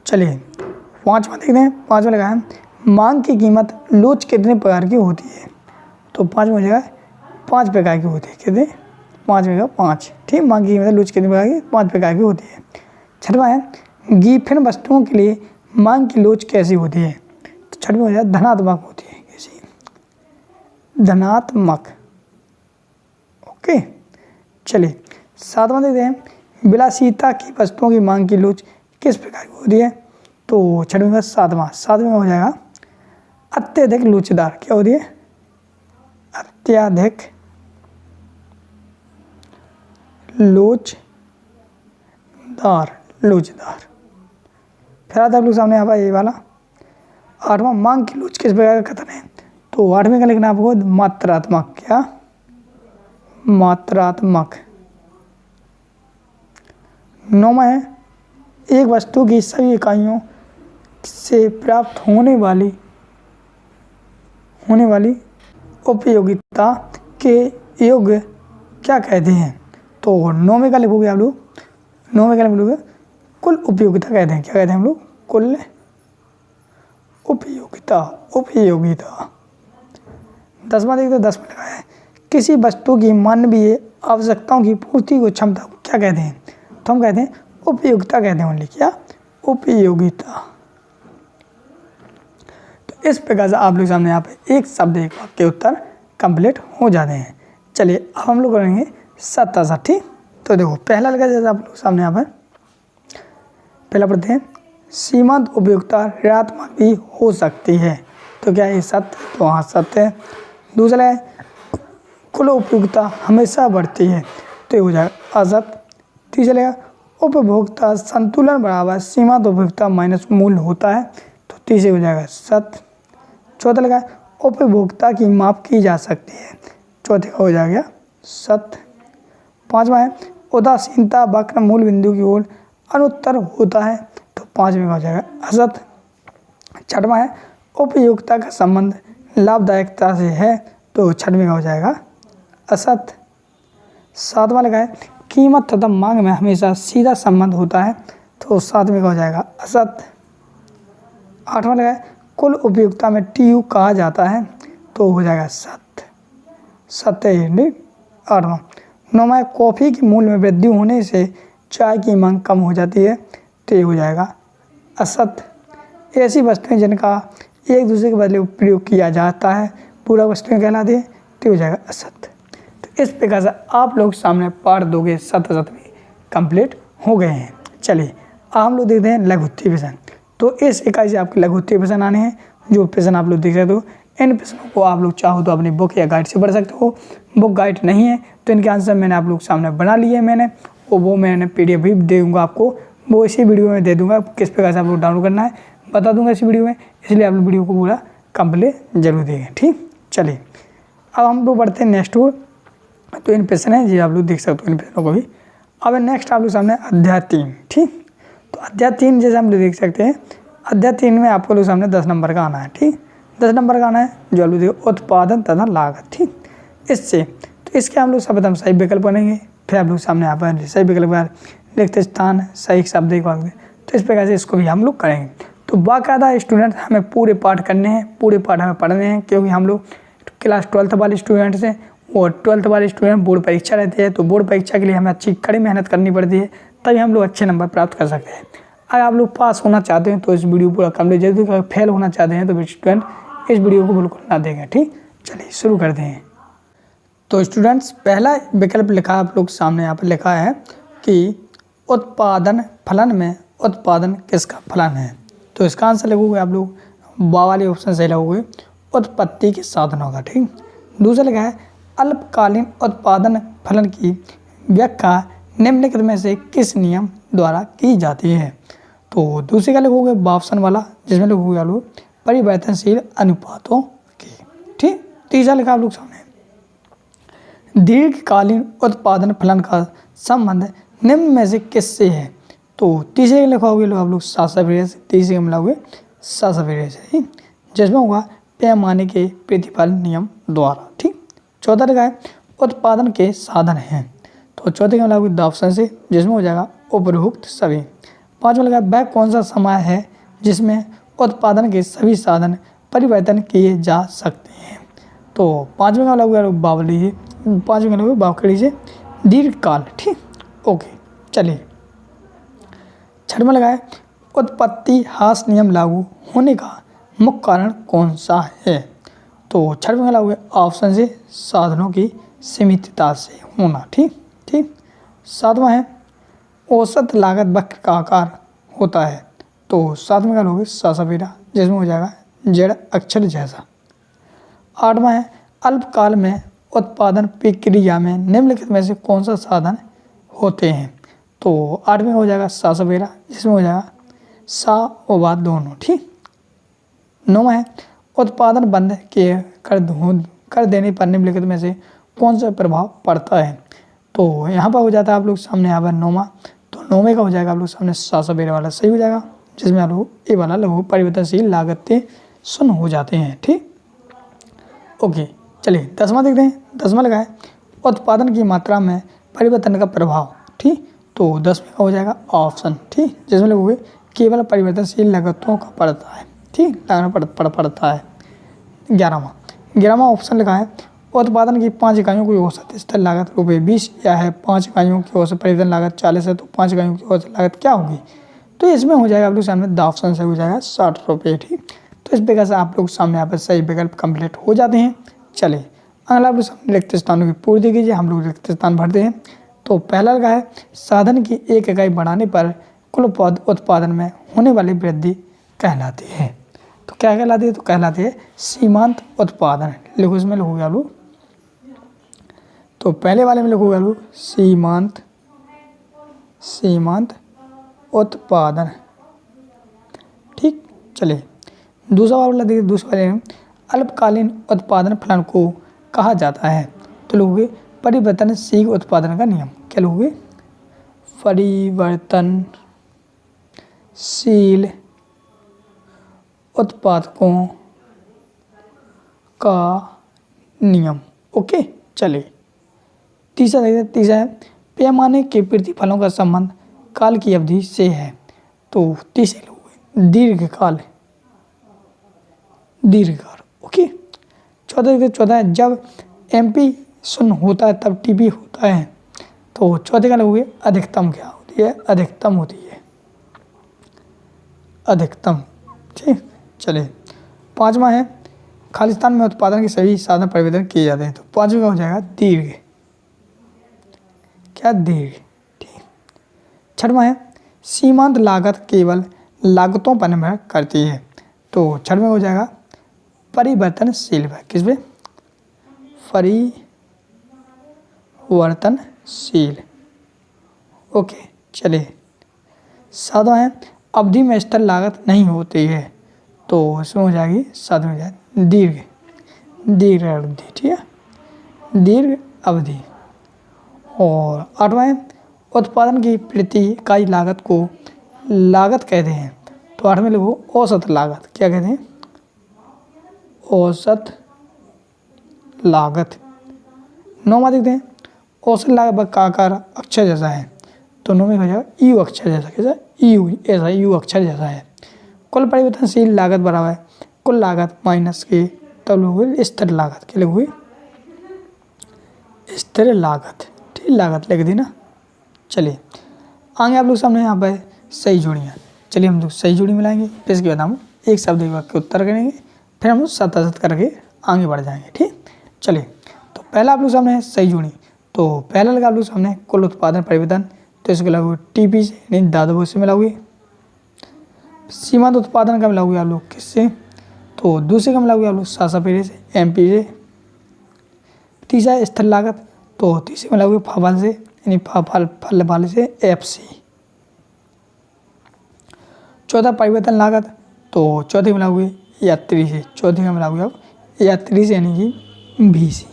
चलिए पांचवा देखते हैं। पांचवा लगा है मांग की कीमत लोच कितने प्रकार की होती है? तो पांचवा जगह 5 प्रकार की होती है। कितने? 5 में 5, ठीक। मांग की कीमत लोच कितने प्रकार की? 5 प्रकार की होती है। छठवां है गिफिन वस्तुओं के लिए मांग की लोच कैसी होती है? तो छठवां हो जाए धनात्मक होती है। कैसी? धनात्मक। ओके। चलिए सातवां देखते हैं विलासिता की वस्तुओं की मांग की लोच किस प्रकार की होती है? तो छठवें का सातवें में हो जाएगा अत्यधिक लोचदार। क्या होती है? अत्यधिक लोचदार। फिर आता है सामने यहाँ पर ये वाला आठवां मांग की लोच किस प्रकार का कथन है? तो आठवें का लिखना आपको मात्रात्मक। क्या? मात्रात्मक। नौवां है एक वस्तु की सभी इकाइयों से प्राप्त होने वाली उपयोगिता के योग क्या कहते हैं? तो नौवें का लिखोगे आप लोग। नौवें का लिखोगे कुल उपयोगिता कहते हैं। क्या कहते हैं हम लोग? कुल उपयोगिता। दसवां देखते हैं। 10 में लिखा है किसी वस्तु की मानवीय आवश्यकताओं की पूर्ति को क्षमता को क्या कहते हैं? तो हम कहते हैं उपयोगिता कहते हैं ओनली। क्या? उपयोगिता। तो इस प्रकार से आप लोग सामने यहाँ पे एक शब्द एक वाक्य के उत्तर कंप्लीट हो जाते हैं। चलिए अब हम लोग करेंगे 67। ठीक। तो देखो पहला लगा जैसे आप लोग सामने यहाँ पर पहला पढ़ते हैं सीमांत उपयोगिता ऋणात्मक भी हो सकती है। तो क्या ये सत्य? तो हाँ सत्य है। दूसरा है कुल उपयोगिता हमेशा बढ़ती है। तो ये हो जाएगा असत्य। तीसरा है उपभोक्ता संतुलन बराबर सीमांत उपभोक्ता माइनस मूल्य होता है। तो तीसरे हो जाएगा सत्य। चौथा लगा उपभोक्ता की माप की जा सकती है। चौथे का हो जाएगा सत्य। पांचवा है उदासीनता वक्र मूल बिंदु की ओर अनुत्तर होता है। तो पांचवें का हो जाएगा असत्य। छठवां है उपयोगिता का संबंध लाभदायकता से है। तो छठवें का हो जाएगा असत्य। सातवां लगा है कीमत तथा मांग में हमेशा सीधा संबंध होता है। तो सातवें का हो जाएगा असत्य। आठवां लगा है कुल उपयोगिता में TU कहा जाता है। तो हो जाएगा सत्य। आठवां। नौवां है कॉफ़ी के मूल्य में वृद्धि होने से चाय की मांग कम हो जाती है। तो ये हो जाएगा असत्य। ऐसी वस्तुएं जिनका एक दूसरे के बदले प्रयोग किया जाता है पूरा वस्तुएं कहलाती है। तो हो जाएगा असत्य। तो इस प्रकार से आप लोग सामने पाठ 2 के 7 कंप्लीट हो गए हैं। चलिए अब हम लोग देखते हैं लघुत्तरीय प्रश्न। तो इस इकाई से आपके लघुत्तरीय प्रश्न आने हैं। जो प्रश्न आप लोग देख सकते हो इन प्रश्नों को आप लोग चाहो तो अपनी बुक या गाइड से पढ़ सकते हो। बुक गाइड नहीं है तो इनके आंसर मैंने आप लोग सामने बना लिए हैं वो मैंने PDF भी दे दूँगा आपको। वो इसी वीडियो में दे दूँगा किस प्रकार से आप लोग डाउनलोड करना है बता दूँगा इसी वीडियो में। इसलिए आप लोग वीडियो को पूरा कंप्लीट जरूर देखें। ठीक। चलिए अब हम लोग बढ़ते हैं नेक्स्ट को। तो इन प्रश्न है जी आप लोग देख सकते हो इन प्रश्नों को भी। अब नेक्स्ट आप लोग सामने अध्याय 3। ठीक। तो अध्याय 3 जैसे हम लोग देख सकते हैं अध्याय 3 में आपको लोग सामने 10 नंबर का आना है। ठीक। 10 नंबर का आना है जो आप लोग देखो उत्पादन तथा लागत। ठीक। इससे तो इसके हम लोग सर्वप्रथम सही विकल्प बनेंगे। फिर आप लोग सामने यहाँ पर सही विकल्प लिखते स्थान सही शब्द एक वाक्य। तो इस प्रकार से इसको भी हम लोग करेंगे। तो बाकायदा स्टूडेंट हमें पूरे पाठ करने हैं। पूरे पाठ हमें पढ़ने हैं क्योंकि हम लोग क्लास 12th वाले स्टूडेंट्स हैं और 12th वाले स्टूडेंट बोर्ड परीक्षा रहती है। तो बोर्ड परीक्षा के लिए हमें अच्छी कड़ी मेहनत करनी पड़ती है तभी हम लोग अच्छे नंबर प्राप्त कर सकते हैं। अगर आप लोग पास होना चाहते हैं तो इस वीडियो पूरा कंप्लीट जरूर। अगर फेल होना चाहते हैं तो स्टूडेंट इस वीडियो को बिल्कुल ना देखें। ठीक। चलिए शुरू करते हैं। तो स्टूडेंट्स पहला विकल्प लिखा आप लोग सामने यहाँ पर लिखा है कि उत्पादन फलन में उत्पादन किसका फलन है। तो इसका आंसर लिखोगे आप लोग बा वाले ऑप्शन से लगोगे उत्पत्ति के साधनों का। ठीक। दूसरा लिखा है अल्पकालीन उत्पादन फलन की व्याख्या निम्नलिखित में से किस नियम द्वारा की जाती है। तो दूसरे का लिखोगे ऑप्शन वाला जिसमें लिखोगे आप लोग परिवर्तनशील अनुपातों की। ठीक। तीसरा लिखा आप लोग सामने दीर्घकालीन उत्पादन फलन का संबंध निम्न में से किससे है? तो तीसरे में लिखा होगा आप लोग शास्त्रप्रिय से, तीसरे में मिलाओगे शास्त्रप्रिय से, ठीक, जिसमें होगा पैमाने के प्रतिफल नियम द्वारा। ठीक, चौथा लिखा है उत्पादन के साधन हैं, तो चौथे का मिलाओगे द ऑप्शन से, जिसमें हो जाएगा उपरोक्त सभी। पाँचवा लगा वह कौन सा समय है जिसमें उत्पादन के सभी साधन परिवर्तन किए जा सकते हैं? तो पाँचवें का लगेगा बावली लीजिए, पाँचवें का लगेगा बाव कर लीजिए दीर्घकाल। ठीक, ओके, चलिए छठवां लगाए उत्पत्ति ह्रास नियम लागू होने का मुख्य कारण कौन सा है? तो छठवें का लगेगा ऑप्शन से साधनों की सीमितता से होना। ठीक ठीक, सातवां है औसत लागत वक्र का आकार होता है, तो सातवें का लोगे सासवेरा, जिसमें हो जाएगा जड़ अक्षर जैसा। आठवां है अल्पकाल में उत्पादन प्रक्रिया में निम्नलिखित में से कौन सा साधन होते हैं? तो आठवें हो जाएगा सासवेरा, जिसमें हो जाएगा सा और बात दोनों। ठीक, नौवां है उत्पादन बंद कर देने पर निम्नलिखित में से कौन सा प्रभाव पड़ता है? तो यहाँ पर हो जाता है आप लोग सामने यहाँ पर नौवां, तो नौवें का हो जाएगा आप लोग सामने सासवेरा वाला सही हो जाएगा, जिसमें आप लोग ये वाला लघु परिवर्तनशील लागतें शून्य हो जाते हैं। ठीक, ओके, चलिए दसवां देखते हैं। दसवां लगा है उत्पादन की मात्रा में परिवर्तन का प्रभाव। ठीक, तो 10वें का हो जाएगा ऑप्शन। ठीक, जिसमें लोगों केवल परिवर्तनशील लागतों का पड़ता है। ठीक, लागत पड़ता है। 11वां ऑप्शन लिखा है उत्पादन की 5 इकाइयों की औसत स्थिर लागत ₹20 या है 5 इकाइयों की औसत परिवर्तन लागत 40 है, तो 5 इकाइयों की औसत लागत क्या होगी? तो इसमें हो जाएगा आप लोग सामने द ऑप्शन से हो जाएगा ₹60। ठीक, तो इस प्रकार से आप लोग सामने यहाँ पर सही विकल्प कंप्लीट हो जाते हैं। चलिए अगला आप लोग सामने रिक्त स्थानों की पूर्ति कीजिए, हम लोग रिक्त स्थान भरते हैं। तो पहला लगा है साधन की 1 इकाई बढ़ाने पर कुल उत्पादन में होने वाली वृद्धि कहलाती है। तो क्या कहलाती है? तो कहलाती है सीमांत उत्पादन। लिखो इसमें लिखोगे आप लोग, तो पहले वाले में लिखोगे आप लोग सीमांत उत्पादन। ठीक, चलिए दूसरा वाला देखिए, दूसरे वाले में अल्पकालीन उत्पादन फलन को कहा जाता है, तो लोगे परिवर्तनशील उत्पादन का नियम। क्या लोगे? परिवर्तनशील उत्पादकों का नियम। ओके, चलिए तीसरा देखिए, तीसरा है पैमाने के प्रतिफलों का संबंध काल की अवधि से है, तो तीसरे लोग दीर्घकाल। ओके, चौथा है जब MP शून्य होता है तब TP होता है, तो चौथे का लोग अधिकतम क्या होती है? अधिकतम होती है, अधिकतम। ठीक, चलिए पांचवा है खालिस्तान में उत्पादन के सभी साधन परिवर्तन किए जाते हैं, तो पांचवा का हो जाएगा दीर्घ। क्या? दीर्घ। ठीक, छठवां है सीमांत लागत केवल लागतों पर निर्भर करती है, तो छठवें हो जाएगा परिवर्तनशील। किस पे? परिवर्तनशील। ओके, चलिए सातवां है अवधि में स्थिर लागत नहीं होती है, तो इसमें हो जाएगी सातवें हो जाए दीर्घ अवधि। ठीक है, दीर्घ अवधि। और आठवां है उत्पादन की प्रति इकाई लागत को लागत कहते हैं, तो आठवें लोग औसत लागत। क्या कहते हैं? औसत लागत। नौवां देखते हैं औसत लागत का आकार अक्षर जैसा है, तो नौवें हो जाएगा यू अक्षर जैसा। कैसा? यू, ऐसा यू अक्षर जैसा है। कुल परिवर्तनशील लागत बराबर है कुल लागत माइनस के तब लोग स्थिर लागत। के लोग स्थिर लागत। ठीक, लागत लिख दी ना। चलिए आगे आप लोग सामने यहाँ पर सही जोड़ियाँ। चलिए हम लोग सही जोड़ी मिलाएंगे, फिर इसके बाद हम एक शब्द एक वाक्य उत्तर करेंगे, फिर हम लोग सत करके आगे बढ़ जाएंगे। ठीक, चलिए तो पहला आप लोग सामने है सही जोड़ी। तो पहला लगा आप लोग सामने कुल उत्पादन परिवर्तन, तो इसको लागू TP से यानी दादबो से मिलाओगे। सीमांत उत्पादन का मिलाओगे आप लोग किससे? तो दूसरे का मिलाओगे आप लोग सासापेरे से, MP से। तीसरा स्थिर लागत, तो तीसरे में मिलाओगे फल से यानी फल वाले से FC। चौथा परिवर्तन लागत, तो चौथे में मिलाओगे यात्री से, चौथे का मिलाओगे आप यात्री से यानी कि VC।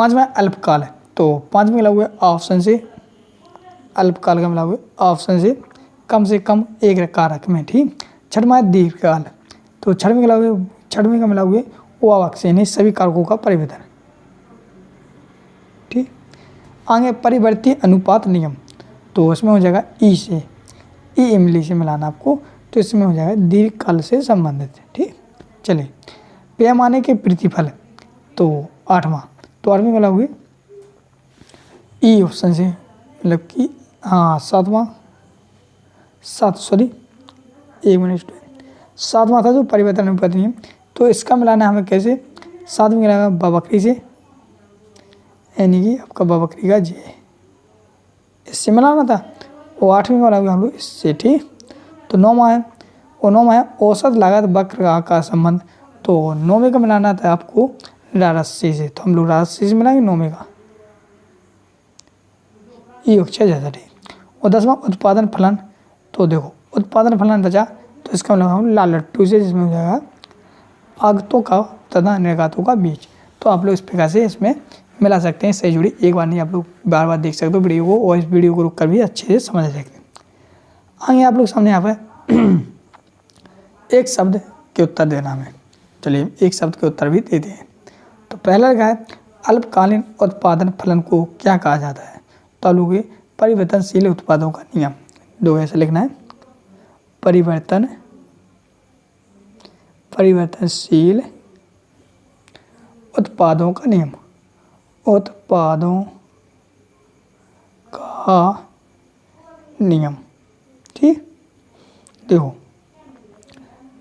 पाँचवा है अल्पकाल है, तो पाँच में मिला हुआ है ऑप्शन से, अल्पकाल का मिला हुआ है ऑप्शन से कम एक कारक में। ठीक। छठवां है दीर्घकाल, तो छठवें का मिला हुआ है वो अवाक्य यानी सभी कारकों का परिवर्तन। ठीक। आगे परिवर्ती अनुपात नियम, तो उसमें हो जाएगा ई से, ई इमली से मिलाना आपको, तो इसमें हो जाएगा दीर्घकाल से संबंधित। ठीक। चलिए पैमाने के प्रतिफल, तो आठवां, तो आठवें मिला हुआ ई ऑप्शन से, मतलब कि हाँ सातवां था जो परिवर्तन अनुपात नियम, तो इसका मिलाना हमें कैसे, साथ में मिलाएगा बवक्री से, यानी कि आपका बवक्री का जे, इससे मिलाना था। वो आठवीं में मिलाएगा हम लोग इससे। ठीक। तो नौवां है औसत लागत वक्र का संबंध, तो नौवें का मिलाना था आपको राजस्व से, तो हम लोग राजस्व से मिलाएंगे नौवें का, ये अक्षय ज़्यादा। ठीक। और दसवां उत्पादन फलन, तो देखो उत्पादन फलन बचा, तो इसका मतलब हम लाल लट्टू से, जिसमें हो जाएगा आगतों का तथा निर्गतों का बीच। तो आप लोग इस प्रकार से इसमें मिला सकते हैं, सही जुड़ी, एक बार नहीं आप लोग बार बार देख सकते हो वीडियो को, और इस वीडियो को रुक कर भी अच्छे से समझ सकते हैं। आगे आप लोग सामने यहाँ पर एक शब्द के उत्तर देना हमें। चलिए एक शब्द के उत्तर भी देते हैं। तो पहला क्या है, अल्पकालीन उत्पादन फलन को क्या कहा जाता है, तो आप लोग परिवर्तनशील उत्पादों का नियम, दो ऐसे लिखना है, परिवर्तनशील उत्पादों का नियम, उत्पादों का नियम। ठीक। देखो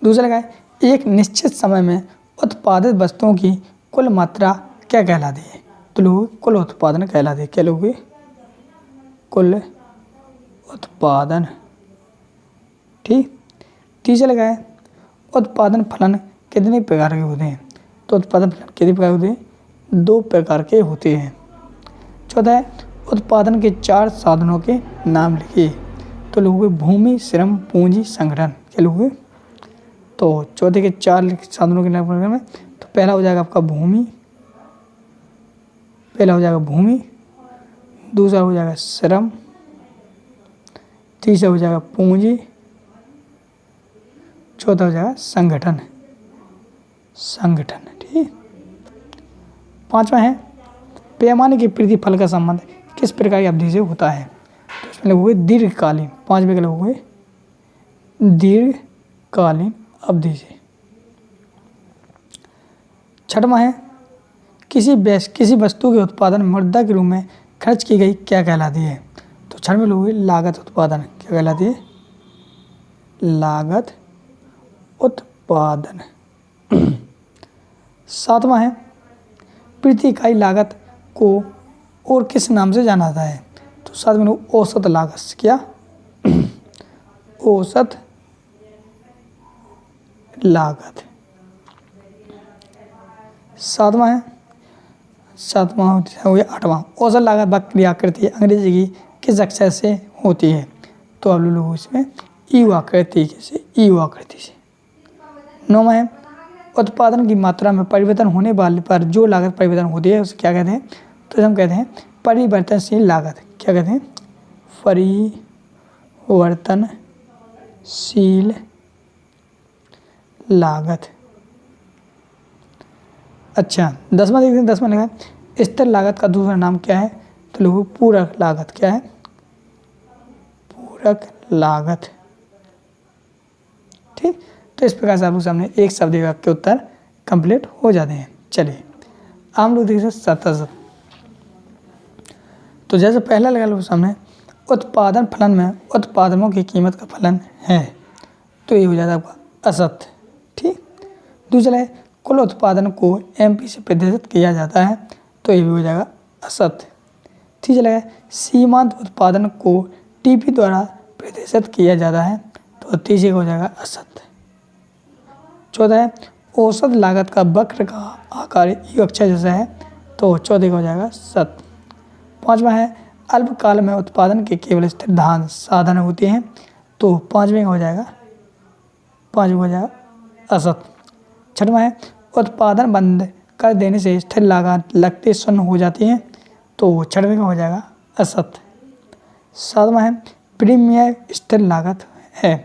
दूसरा क्या है, एक निश्चित समय में उत्पादित वस्तुओं की कुल मात्रा क्या कहलाती है, तो लोग कुल उत्पादन कहलाते हैं। क्या लोग, कुल उत्पादन। ठीक। तीसरा क्या है, उत्पादन फलन कितने प्रकार के होते हैं, तो उत्पादन फलन कितने प्रकार होते हैं, दो प्रकार के होते हैं। चौथा है उत्पादन के चार साधनों के नाम लिखिए, तो लोग भूमि, श्रम, पूंजी, संगठन। क्या लोग, तो चौथे के चार साधनों के नाम में, तो पहला हो जाएगा आपका भूमि, दूसरा हो जाएगा श्रम, तीसरा हो जाएगा पूंजी, चौथा हो जाएगा संगठन। ठीक। पांचवा है पैमाने के प्रतिफल का संबंध किस प्रकार की अवधि से होता है, तो इसमें लोग हुए दीर्घकालीन, पांचवें के लोग हुए दीर्घकालीन अवधि से। छठवां है किसी वस्तु के उत्पादन मुद्रा के रूप में खर्च की गई क्या कहलाती है, तो छठवें लोग हुए लागत उत्पादन। क्या कहलाती है, लागत उत्पादन। सातवां है प्रति इकाई लागत को और किस नाम से जाना जाता है, तो सातवें लोग औसत लागत। क्या, औसत लागत। सातवां हो गया आठवां, औसत लागत वक्र आकृति अंग्रेजी की किस अक्षर से होती है, तो आप लोग इसमें ई आकृति से। नौवां है उत्पादन की मात्रा में परिवर्तन होने वाले पर जो लागत परिवर्तन होती है उसे क्या कहते हैं, तो हम कहते हैं परिवर्तनशील लागत। क्या कहते हैं, परिवर्तनशील लागत। अच्छा दसवां देखते हैं, दसवां लिखा है स्थिर लागत का दूसरा नाम क्या है, तो लोगों पूरक लागत। क्या है, पूरक लागत। ठीक। तो इस प्रकार से आप लोग सामने एक शब्द के उत्तर कंप्लीट हो जाते हैं। चलिए हम लोग देखते हैं सतह। तो जैसे पहला लगा लो सामने उत्पादन फलन में उत्पादनों की कीमत का फलन है, तो ये हो जाता है आपका असत। ठीक। दूसरा है कुल उत्पादन को MP से प्रदर्शित किया जाता है, तो ये भी हो जाएगा असत। तीसरा है सीमांत उत्पादन को TP द्वारा प्रदर्शित किया जाता है, तो तीसरे हो जाएगा असत। चौथा है औसत लागत का वक्र का आकार एक अक्षर जैसा है, तो चौथे का हो जाएगा सत। पांचवा है अल्पकाल में उत्पादन के केवल स्थिर साधन होते हैं, तो पांचवें का हो जाएगा असत। छठवां है उत्पादन बंद कर देने से स्थिर लागत लगते शून्य हो जाती हैं, तो छठवें का हो जाएगा असत। सातवां है प्रीमियम स्थिर लागत है,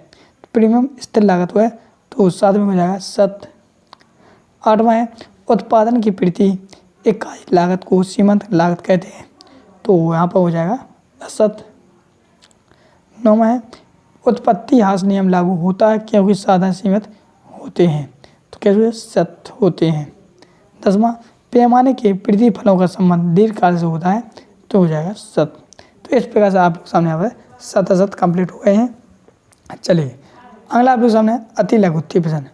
प्रीमियम स्थिर लागत है, तो सातवें हो जाएगा सत। आठवां है उत्पादन की प्रति इकाई लागत को सीमांत लागत कहते हैं, तो यहाँ पर हो जाएगा असत। नौवां है उत्पत्ति ह्रास नियम लागू होता है क्योंकि साधन सीमित होते हैं, तो कैसे सत होते हैं। दसवां पैमाने के प्रतिफलों का संबंध दीर्घकाल से होता है, तो हो जाएगा सत। तो इस प्रकार से आप लोग सामने यहाँ पर सत असत कंप्लीट हो गए हैं। चलिए अगला आप लोग सामने अति लघु उत्तरीय प्रश्न,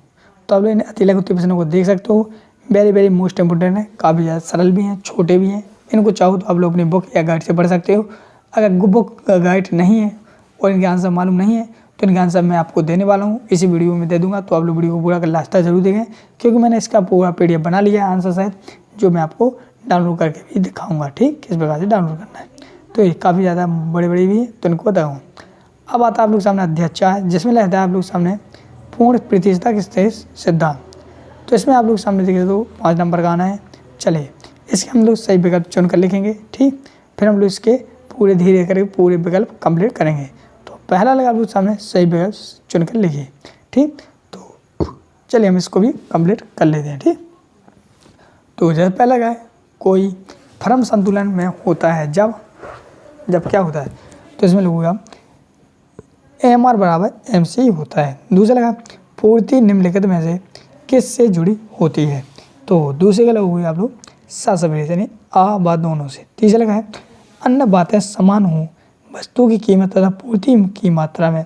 तो आप लोग इन अति लघु उत्तरीय प्रश्नों को देख सकते हो। वेरी मोस्ट इंपोर्टेंट है, काफ़ी ज़्यादा सरल भी हैं, छोटे भी हैं। इनको चाहो तो आप लोग अपनी बुक या गाइड से पढ़ सकते हो। अगर बुक गाइड नहीं है और इनके आंसर मालूम नहीं है, तो इनके आंसर मैं आपको देने वाला हूँ, इसी वीडियो में दे दूंगा। तो आप लोग वीडियो को पूरा कर लास्ट तक जरूर देखें, क्योंकि मैंने इसका पूरा PDF बना लिया है आंसर सहित, जो मैं आपको डाउनलोड करके भी दिखाऊंगा। ठीक, किस प्रकार से डाउनलोड करना है। तो ये काफ़ी ज़्यादा बड़े भी है, तो इनको बताऊँ। अब आता है आप लोग सामने अध्यक्ष है, जिसमें रहता है आप लोग सामने पूर्ण प्रतिष्ठा स्थिर सिद्धांत। तो इसमें आप लोग सामने देखिए तो 5 नंबर का आना है। चलिए इसके हम लोग सही विकल्प चुन कर लिखेंगे। ठीक, फिर हम लोग इसके पूरे धीरे करके पूरे विकल्प कंप्लीट करेंगे। तो पहला लगा आप लोग सामने सही विकल्प चुन कर लिखिए। ठीक, तो चलिए हम इसको भी कंप्लीट कर लेते हैं। ठीक, तो जैसे पहला लगा है कोई फर्म संतुलन में होता है जब क्या होता है, तो इसमें लिखूंगा AMR बराबर MC होता है। दूसरा लगा पूर्ति निम्नलिखित में से किससे जुड़ी होती है, तो दूसरे का लगोगे आप लोग ससबेरे यानी आ बा दोनों से। तीसरा लगा है अन्य बातें समान हों वस्तु की कीमत तथा पूर्ति की मात्रा में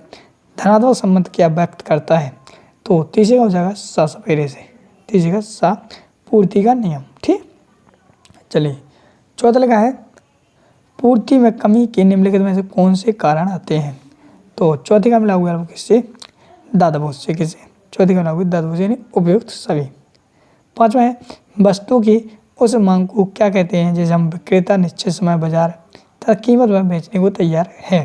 धनात्मक संबंध क्या व्यक्त करता है, तो तीसरे का हो जाएगा ससबेरे से। तीसरे का सा पूर्ति का नियम। ठीक, चलिए चौथा लगा है पूर्ति में कमी के निम्नलिखित में से कौन से कारण आते हैं, तो चौथी का मिला हुआ किससे दादाबोध से। किसे चौथी का मिला हुआ दादाबोध यानी उपयुक्त सभी। पांचवा है वस्तु की उस मांग को क्या कहते हैं जिसे हम विक्रेता निश्चित समय बाजार तथा कीमत पर बेचने को तैयार है,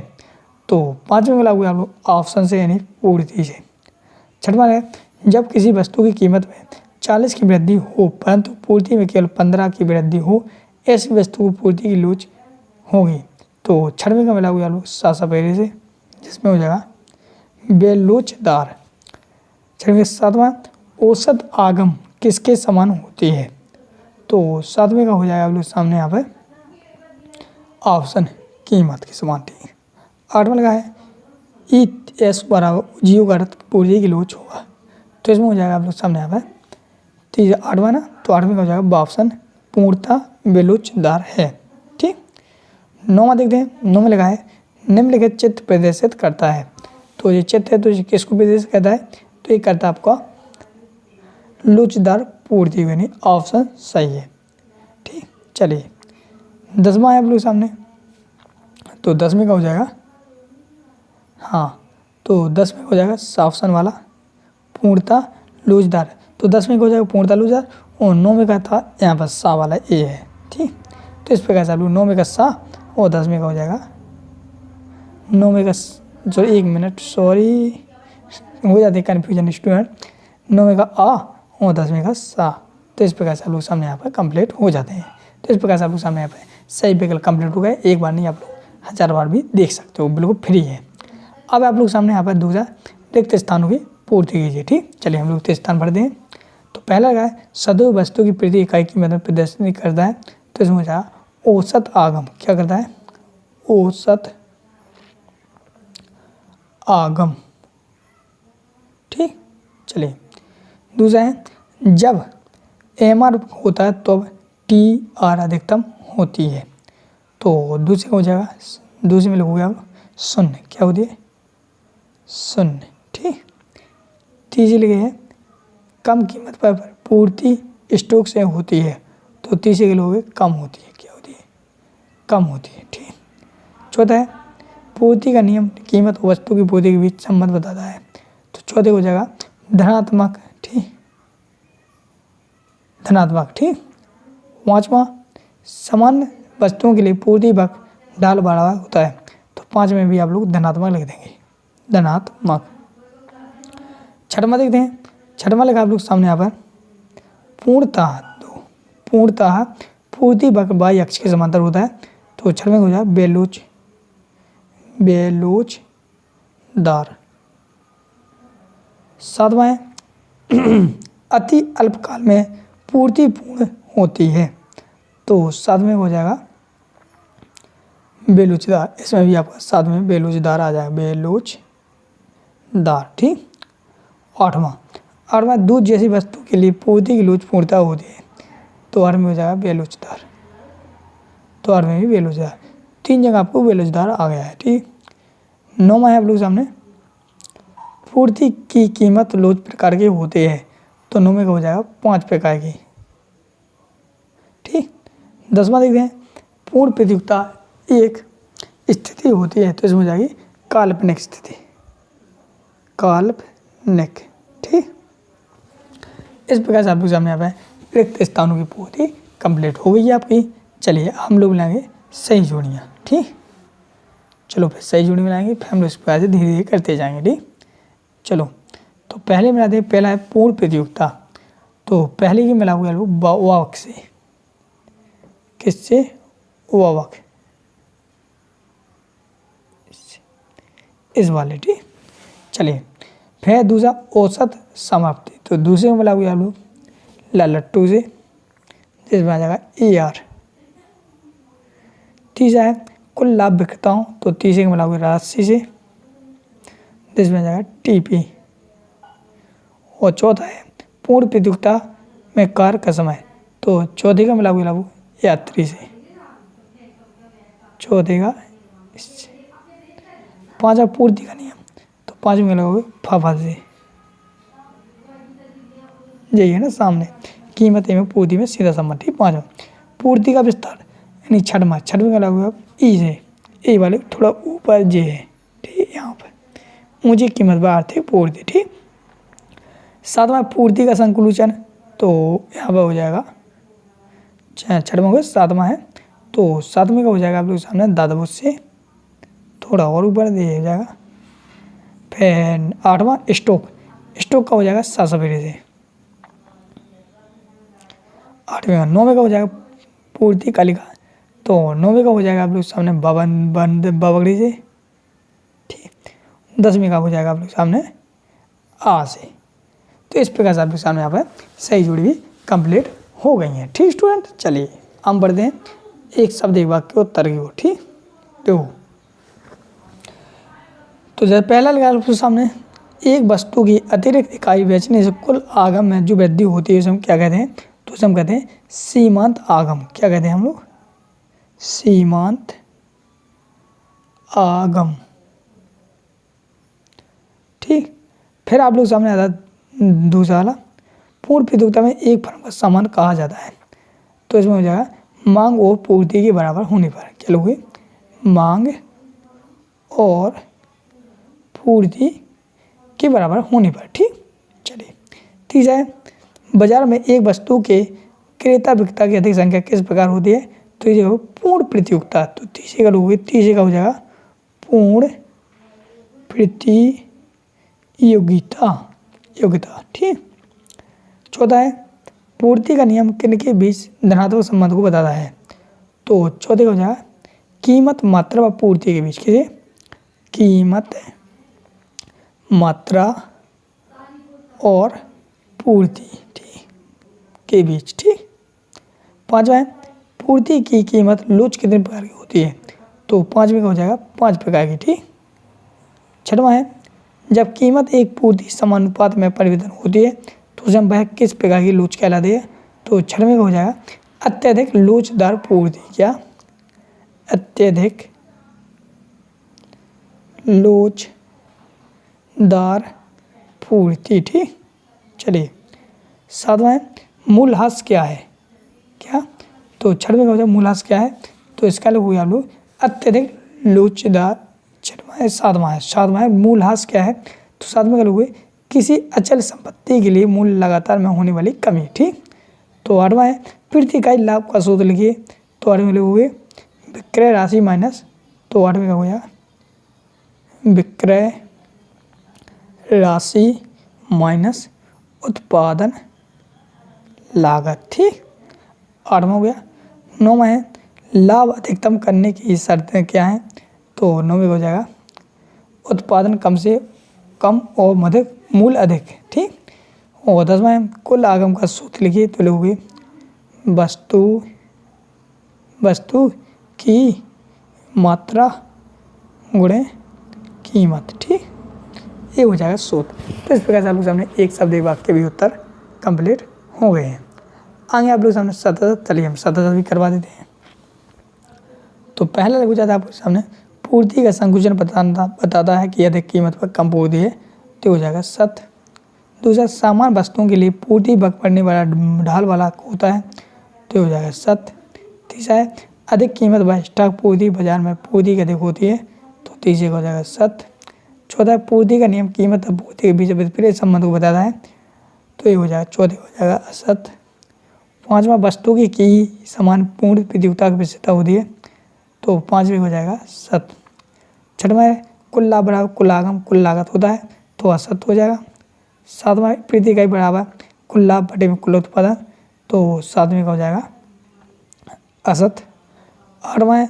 तो पांचवें मिला हुआ आप लोग ऑप्शन से यानी पूर्ति से। छठवां है जब किसी वस्तु की कीमत में 40 की वृद्धि हो परंतु पूर्ति में केवल 15 की वृद्धि हो, ऐसी वस्तु को पूर्ति की लोच होगी, तो छठवें का मिला हुआ आप लोग ससबेरे से, जिसमें हो जाएगा बेलोचदार। छठवें सातवां औसत आगम किसके समान होती है, तो सातवें का हो जाएगा आप लोग सामने यहाँ पर ऑप्शन कीमत के समान। ठीक है, आठवां लगा है ES बराबर जीव का अर्थ पूर्ति की लोच होगा, तो इसमें हो जाएगा आप लोग सामने यहाँ पर तीसरा आठवां ना, तो आठवें का हो जाएगा ऑप्शन पूर्णता बेलोचदार है। ठीक, नौवां देखते हैं। नौवां लगा है निम्नलिखित चित्र प्रदर्शित करता है, तो ये चित्र है तो ये किसको प्रदर्शित करता है, तो ये करता है आपका लोचदार पूर्ति यानी ऑप्शन सही है। ठीक, चलिए 10वां है आप लोग सामने, तो 10वें का हो जाएगा तो 10वें का हो जाएगा ऑप्शन वाला पूर्णता लोचदार, तो 10वें का हो जाएगा पूर्णता लोचदार, और 9वें का था यहाँ पर सा वाला ए है। ठीक, तो इस प्रकार से आप लोग 9वें का सा और 10वें का हो जाएगा 9वें का जो 1 मिनट सॉरी हो जाती है कन्फ्यूजन स्टूडेंट, 9वें का आ और 10वें का सा, तो इस प्रकार से आप लोग सामने यहाँ पर कंप्लीट हो जाते हैं। तो इस प्रकार से आप लोग सामने यहाँ पर सही विकल्प कंप्लीट हो गए। एक बार नहीं आप लोग 1000 बार भी देख सकते हो, बिल्कुल फ्री है। अब आप लोग सामने यहाँ पर दूसरा रिक्त स्थानों की पूर्ति कीजिए। ठीक, चलिए हम लोग रिक्त स्थान भरते हैं। तो पहला लगा है सदैव वस्तु की प्रति इकाई की मतलब प्रदर्शनी करता है, तो इसमें हो जाएगा औसत आगम क्या करता है, औसत आगम। ठीक, चलिए दूसरा है जब AMR होता है तो TR अधिकतम होती है, तो दूसरे हो जाएगा दूसरे में लिखोगे शून्य क्या होती है, शून्य। ठीक, तीसरी लिखे है कम कीमत पर पूर्ति स्टॉक से होती है, तो तीसरे के लोगे कम होती है क्या होती है, कम होती है। ठीक, चौथा है पूर्ति का नियम कीमत और वस्तु की पूर्ति के बीच संबंध बताता है, तो चौथे हो जाएगा धनात्मक। ठीक, धनात्मक। ठीक, पांचवा सामान्य वस्तुओं के लिए पूर्ति वक्त ढाल बढ़ावा होता है, तो 5 में भी आप लोग धनात्मक लिख देंगे, धनात्मक। छठवां देखते हैं। छठवां लिखा आप लोग सामने यहाँ पर पूर्णता पूर्णतः पूर्ति वक्र वाई अक्ष के समांतर होता है। तो 6वें हो जाएगा बेलोचदार। 7वां है अति अल्पकाल में पूर्ति पूर्ण होती है। तो 7वें हो जाएगा बेलोचदार। इसमें भी आपका 7वें बेलोचदार आ जाएगा, बेलोचदार। ठीक। 8वां दूध जैसी वस्तु के लिए पूर्ति की लोच पूर्णता होती है। तो 8वें हो जाएगा बेलोचदार। तो 8वें भी बेलोचदार। 3 जगह आपको बेलोचदार आ गया है। ठीक। 9वां है आप लोग सामने पूर्ति की कीमत लोच प्रकार के होते हैं। तो 9वें का हो जाएगा 5 प्रकार की। ठीक। 10वां देखते हैं पूर्ण प्रतियोगिता एक स्थिति होती है। तो इसमें हो जाएगी काल्पनिक स्थिति, काल्पनिक। ठीक। इस प्रकार से आप लोग सामने यहाँ पे रिक्त स्थानों की पूर्ति कंप्लीट हो गई है आपकी। चलिए हम लोग लाएंगे सही जोड़ियाँ। ठीक। चलो फिर सही जोड़ी मिलाएंगे, फिर हम लोग इस प्रकार से धीरे धीरे करते जाएंगे। ठीक। चलो तो पहले मिलाते हैं। पहला है पूर्ण प्रतियोगिता। तो पहले की मिला हुआ वावक से। किससे? वावक, इस वाले। ठीक। चलिए फिर दूसरा औसत समाप्ति। तो दूसरे में मिला हुआ लोग लट्टू से, जिसमें आ जाएगा AR। तीसरा है कुल लाभ विक्रेताओं। तो तीसरे का मिला हुआ राशि से, जिसमें आ जाएगा TP। और चौथा है पूर्ण प्रतियोगिता में कार्य का समय। तो चौथे का मिला हुआ यात्री से, चौथे का इससे। 5वां पूर्ति का नियम। तो 5वें का लगा फाफा से, यही है ना सामने, कीमत एवं पूर्ति में सीधा संबंध। ठीक। 5वां पूर्ति का विस्तार यानी 6वां का लगा ई से, ए वाले थोड़ा ऊपर जे है। ठीक। यहाँ पर ऊंची कीमत पर आर्थिक पूर्ति। ठीक। 7वां पूर्ति का संकुलन। तो यहाँ पर हो जाएगा 6वां को 7वां है। तो 7वें का हो जाएगा आप लोग सामने दादाबुद से, थोड़ा और ऊपर दे हो जाएगा। फिर 8वां स्टॉक का हो जाएगा सासवेरे से। 8वें का 9वें का हो जाएगा पूर्ति कालिका। तो 9वें का हो जाएगा आप लोग सामने बावगड़ी से। ठीक। 10वें का हो जाएगा आप लोग सामने आ से। तो इस प्रकार से आप लोग सामने यहाँ पर सही जोड़ी भी कंप्लीट हो गई हैं। ठीक स्टूडेंट। चलिए हम बढ़ते हैं एक शब्द एक वाक्य के उत्तर की ओर। ठीक। देखो तो जब पहला लगा आपके सामने एक वस्तु की अतिरिक्त इकाई बेचने से कुल आगम में जो वृद्धि होती है उसे हम क्या कहते हैं? तो उसे हम कहते हैं सीमांत आगम। क्या कहते हैं हम लोग? सीमांत आगम। ठीक। फिर आप लोग सामने आता दूसरा वाला पूर्ण प्रतियोगिता में एक फर्म का सामान कहा जाता है। तो इसमें हो जाएगा मांग और पूर्ति के बराबर होने पर। क्या लोगे? मांग और पूर्ति के बराबर होने पर। ठीक। चलिए तीसरा है बाजार में एक वस्तु के क्रेता विक्रेता की अधिक संख्या किस प्रकार होती है? तो ये पूर्ण प्रतियोगिता। तो तीसरे का लोगे, तीसरे का हो जाएगा पूर्ण योग्यता। ठीक। चौथा है पूर्ति का नियम किनके बीच धनात्मक संबंध को बताता है? तो चौथे का हो जाएगा कीमत मात्रा व पूर्ति के बीच। किसे? कीमत मात्रा और पूर्ति के बीच। ठीक। पांचवा है पूर्ति की कीमत लोच कितने प्रकार की होती है? तो पांचवें का हो जाएगा 5 प्रकार की। ठीक। छठवां है जब कीमत एक पूर्ति समानुपात में परिवर्तन होती है तो उसे वह किस प्रकार की लोच कहलाती है? तो छठवें का हो जाएगा अत्यधिक लोचदार पूर्ति। क्या? अत्यधिक लोचदार पूर्ति। ठीक। चलिए सातवां है मूल्यह्रास क्या है? क्या? तो छठवें का हो जाएगा मूल्यह्रास क्या है? तो इसका लोग आप लोग अत्यधिक लोचदार। छठवां है सातवां है मूल्यह्रास क्या है? तो सातवें का लोग किसी अचल संपत्ति के लिए मूल्य लगातार में होने वाली कमी। ठीक। तो आठवां है प्रति इकाई लाभ का सूत्र लिखिए। तो आठवें लोग विक्रय राशि माइनस। तो आठवें का हो जाएगा विक्रय राशि माइनस उत्पादन लागत। ठीक। 8वां हो गया। 9वां है लाभ अधिकतम करने की शर्तें क्या हैं, तो 9वें हो जाएगा उत्पादन कम से कम और मधिक मूल्य अधिक, ठीक। और 10वां है कुल आगम का सूत्र लिखिए, तो लिखोगे वस्तु की मात्रा गुणे कीमत, ठीक। ये हो जाएगा सूत्र। तो इस प्रकार से आप लोग सामने एक शब्द एक वाक्य भी उत्तर कंप्लीट हो गए हैं। आगे आप लोग सामने सतत, चलिए हम सतत भी करवा देते हैं। तो पहला लघु जाता आपके सामने पूर्ति का संकुचन बताता है कि अधिक कीमत पर कम पूर्ति है, तो हो जाएगा सत। दूसरा सामान वस्तुओं के लिए पूर्ति बक पड़ने वाला ढाल वाला होता है, तो हो जाएगा सत। तीसरा है अधिक कीमत व स्टॉक पूर्ति बाजार में पूर्ति की अधिक होती है, तो तीसरे का हो जाएगा सत। चौथा पूर्ति का नियम कीमत और पूर्ति के बीच विपरीत संबंध को बताता है, तो ये हो जाएगा चौथे हो जाएगा असत। पांचवा वस्तु की समान पूर्ण प्रतियोगिता की विशेषता होती है, तो पांचवें हो जाएगा सत। छठवां है कुल लाभ बराबर कुल आगम कुल लागत होता है, तो असत हो जाएगा। सातवां प्रति इकाई बराबर कुल लाभ बटे में कुल उत्पादन, तो सातवें का हो जाएगा असत। आठवां है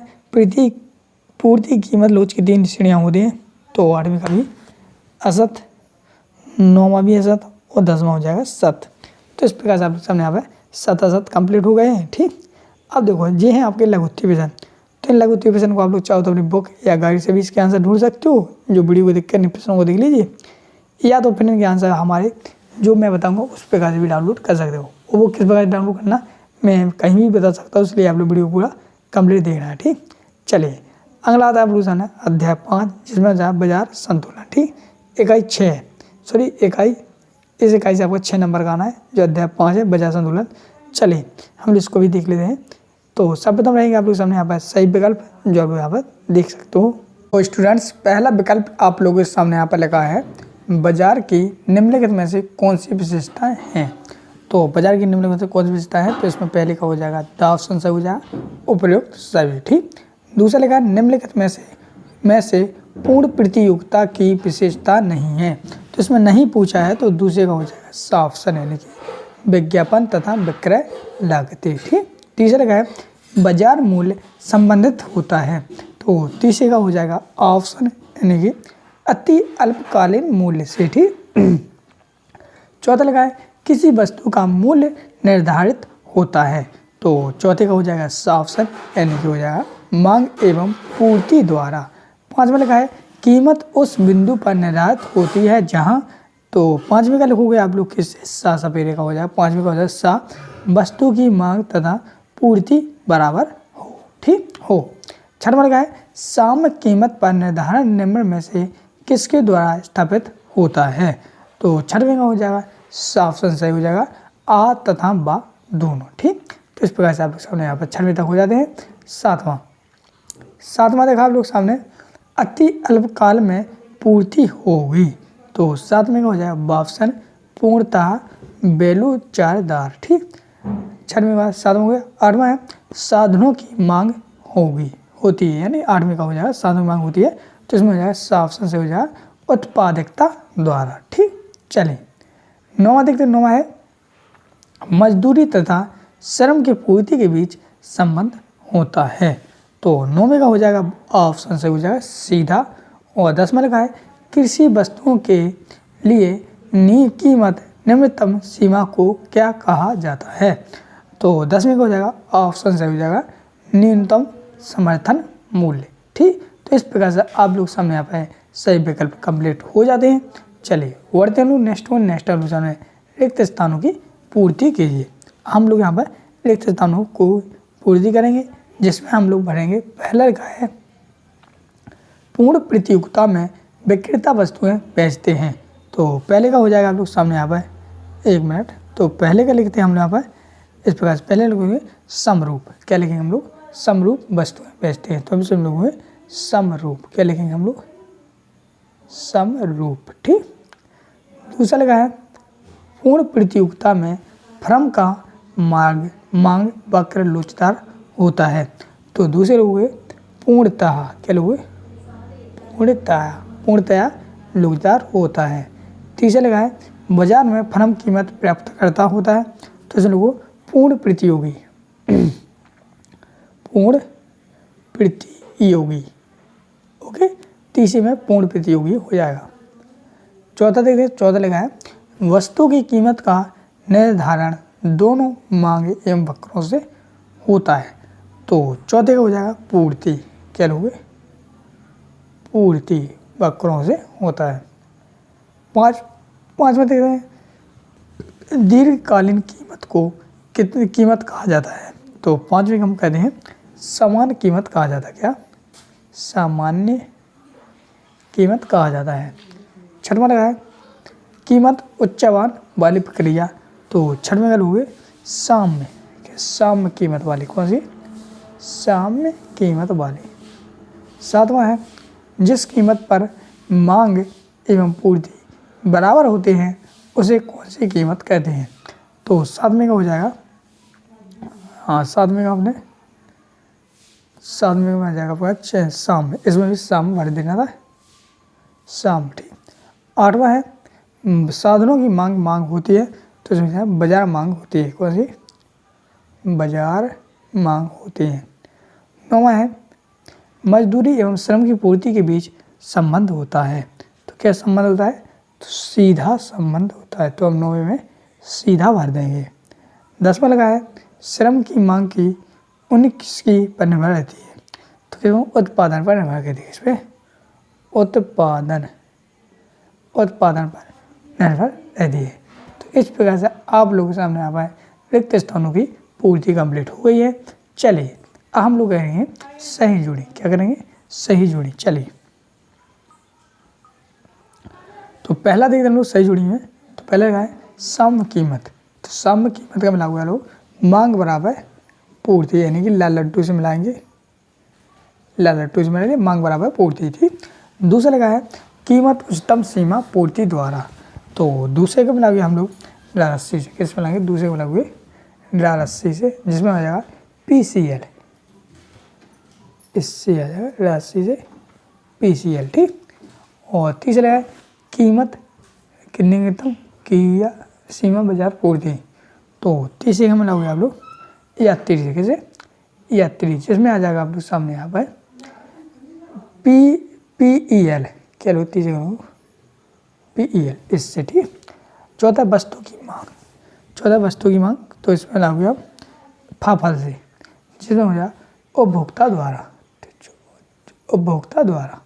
पूर्ति कीमत लोच की 3 श्रेणियाँ होती हैं, तो 8वें का भी असत। 9वां भी असत और 10वां हो जाएगा सत। तो इस प्रकार से आप सामने यहाँ पे सत असत कंप्लीट हो गए हैं, ठीक। अब देखो ये हैं आपके लघुत्तरीय प्रश्न। तो इन लघुत्तरीय प्रश्न को आप लोग चाहो तो अपनी बुक या गाइड से भी इसके आंसर ढूंढ सकते हो, जो वीडियो को देख कर प्रश्नों को देख लीजिए, या तो फिर इनके आंसर हमारे जो मैं बताऊँगा उस प्रकार से भी डाउनलोड कर सकते हो। वो किस प्रकार से डाउनलोड करना मैं कहीं भी बता सकता हूँ, इसलिए आप लोग वीडियो पूरा कंप्लीट देखना है, ठीक। चलिए अगला आता है आप लोग सामने अध्याय 5, जिसमें जाए बाजार संतुलन, ठीक। इकाई 6 सॉरी इकाई इस इकाई से आपको 6 नंबर का आना है, जो अध्याय 5 है बाजार संतुलन। चलिए हम इसको भी देख लेते हैं। तो सर्वप्रथम रहेंगे आप लोग सामने यहाँ पर सही विकल्प, जो आप यहाँ पर देख सकते हो। तो स्टूडेंट्स पहला विकल्प आप लोगों के सामने यहाँ पर लिखा है बाजार की निम्नलिखित में से कौन सी विशेषताएं हैं। तो बाजार की निम्नलिखित में से कौन सी विशेषता है, तो इसमें पहले का हो जाएगा द ऑप्शन सही हो जाएगा उपयुक्त सभी, ठीक। दूसरा लिखा है निम्नलिखित में से पूर्ण प्रतियोगिता की विशेषता नहीं है, तो इसमें नहीं पूछा है, तो दूसरे का हो जाएगा सा ऑप्शन है, लिखिए विज्ञापन तथा विक्रय लागतें, ठीक। तीसरा लिखा है बाजार मूल्य संबंधित होता है, तो तीसरे का हो जाएगा ऑप्शन यानी कि अति अल्पकालीन मूल्य से, ठीक। चौथा लिखा है किसी वस्तु का मूल्य निर्धारित होता है, तो चौथे का हो जाएगा सा ऑप्शन यानी कि हो जाएगा मांग एवं पूर्ति द्वारा। पांचवा लिखा है कीमत उस बिंदु पर निर्धारित होती है जहां, तो पांचवें का लिखोगे आप लोग किससे सा सपेरे का हो जाएगा, पांचवें का हो जाएगा सा वस्तु की मांग तथा पूर्ति बराबर हो, ठीक हो। छठवां लिखा है साम्य कीमत पर निर्धारण निम्न में से किसके द्वारा स्थापित होता है, तो छठवें का हो जाएगा सा ऑप्शन सही हो जाएगा आ तथा बा दोनों, ठीक। तो इस प्रकार से आप लोग सामने यहाँ पर 6वें तक हो जाते हैं। सातवां देखा आप लोग सामने अति अल्पकाल में पूर्ति होगी, तो 7वें का हो जाएगा बा ऑप्शन पूर्णतः बेलूचारदार, ठीक। 6वें का 7वां हो गया। 8वां है साधनों की मांग होती है, यानी 8वें का हो जाएगा साधनों की मांग होती है, तो इसमें हो जाएगा सा ऑप्शन से हो जाएगा उत्पादकता द्वारा, ठीक। चलिए 9वां देखते हैं। 9वां है मजदूरी तथा श्रम की पूर्ति के बीच संबंध होता है, तो 9वें का हो जाएगा ऑप्शन से हो जाएगा सीधा। और 10वां लिखा है कृषि वस्तुओं के लिए कीमत निम्नतम सीमा को क्या कहा जाता है, तो 10वें का हो जाएगा ऑप्शन से हो जाएगा न्यूनतम समर्थन मूल्य, ठीक। तो इस प्रकार से आप लोग सामने यहाँ पे सही विकल्प कंप्लीट हो जाते हैं। चलिए बढ़ते हैं नेक्स्ट ऑप्शन में रिक्त स्थानों की पूर्ति कीजिए। हम लोग यहाँ पर रिक्त स्थानों को पूर्ति करेंगे, जिसमें हम लोग भरेंगे। पहला लिखा है पूर्ण प्रतियोगिता में विक्रेता वस्तुएं बेचते हैं, तो पहले का हो जाएगा आप लोग सामने यहाँ पर 1 मिनट। तो पहले का लिखते हैं हम लोग यहाँ पर इस प्रकार से, पहले लिखेंगे समरूप, क्या लिखेंगे हम लोग समरूप वस्तुएं बेचते हैं, तो हम सब लोग समरूप, क्या लिखेंगे हम लोग समरूप, ठीक। दूसरा लगा है पूर्ण प्रतियोगिता में फर्म का मांग वक्र लोचदार होता है, तो दूसरे लोग पूर्णतः, क्या लोग पूर्णतया लोचदार होता है। तीसरा लगा है बाजार में फर्म कीमत प्राप्त करता होता है, तो इसे लोग पूर्ण प्रतियोगी पूर्ण प्रतियोगी। ओके, तीसरे में पूर्ण प्रतियोगी हो जाएगा। चौथा देखिए, चौथा लिखा है वस्तु की कीमत का निर्धारण दोनों मांग एवं वक्रों से होता है। तो चौथे का हो जाएगा पूर्ति। क्या लोगे? पूर्ति वक्रों से होता है। पांचवा देख रहे हैं दीर्घकालीन कीमत को कितनी कीमत कहा जाता है। तो पांचवें हम कहते हैं सामान्य कीमत कहा जाता है। क्या? सामान्य कीमत कहा जाता है। छठवां लगा है कीमत उच्चावान वाली प्रक्रिया। तो छठवें गल हुए साम्य। साम्य कीमत वाली। कौन सी? साम्य कीमत वाली। सातवां है जिस कीमत पर मांग एवं पूर्ति बराबर होते हैं उसे कौन सी कीमत कहते हैं। तो सातवें का हो जाएगा, हाँ सातवें का आपने सातवें में आ जाएगा आपका साम्य। इसमें भी साम्य भर देना था, साम्य। ठीक। आठवां है साधनों की मांग होती है। तो इसमें बाजार मांग होती है। कौन सी? बाजार मांग होती है। नौवां है मजदूरी एवं श्रम की पूर्ति के बीच संबंध होता है। तो क्या संबंध होता है? तो सीधा संबंध होता है। तो हम नौवें में सीधा भर देंगे। 10वां लगा है श्रम की मांग की किसकी पर निर्भर रहती है। तो क्या उत्पादन पर निर्भर करती है। इस पर उत्पादन पर निर्भर रहती है। तो इस प्रकार से आप लोगों के सामने आ पाए रिक्त स्थानों की पूर्ति कंप्लीट हो गई है। चलिए अब हम लोग करेंगे सही जोड़ी। क्या करेंगे? सही जोड़ी। चलिए तो पहला देखते हम लोग सही जोड़ी में। तो पहले लगा है साम्य कीमत। तो साम्य कीमत का मिला हुआ लोग मांग बराबर पूर्ति, यानी कि लाल लट्टू से मिलाएंगे, लाल लट्टू से मिलाएंगे, मांग बराबर पूर्ति थी। दूसरा लगा है कीमत उच्चतम सीमा पूर्ति द्वारा। तो दूसरे का मिला हुआ हम लोग ड्रा रस्सी से। किस मिलाएंगे? दूसरे को मिला हुए ड्रा रस्सी से, जिसमें आ जाएगा PCL। इससे आ जाएगा रस्सी से PCL। ठीक। और तीसरा है कीमत कितने किया सीमा बाजार पूर्ति। तो तीसरे का मिला हुआ आप लोग यात्री से। कैसे? यात्री, जिसमें आ जाएगा आप लोग सामने यहाँ पर PEL। क्या लोग? तीसरे का PEL इससे। ठीक। चौथा वस्तु की मांग। चौथा वस्तु की मांग। तो इसमें लागू आप फाफल से, जिसमें हो जाए उपभोक्ता द्वारा। उपभोक्ता द्वारा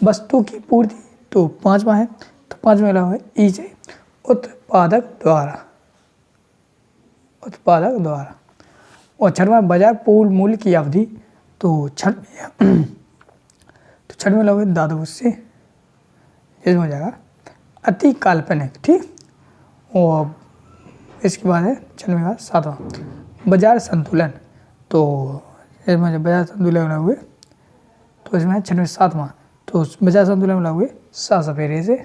वस्तु की पूर्ति। तो पांचवा है, तो पांचवा लगा है ई से उत्पादक द्वारा। उत्पादक द्वारा। और छठवां बाजार पूर्ण मूल्य की अवधि। तो छठवें लगा दादू से, जिसमें हो जाएगा अति काल्पनिक। ठीक। और इसके बाद है छठवें का सातवां बाजार संतुलन। तो इसमें जब बाजार संतुलन बना हुए तो इसमें छठवें सातवां। तो बाजार संतुलन बना हुए 7 सफेरे से,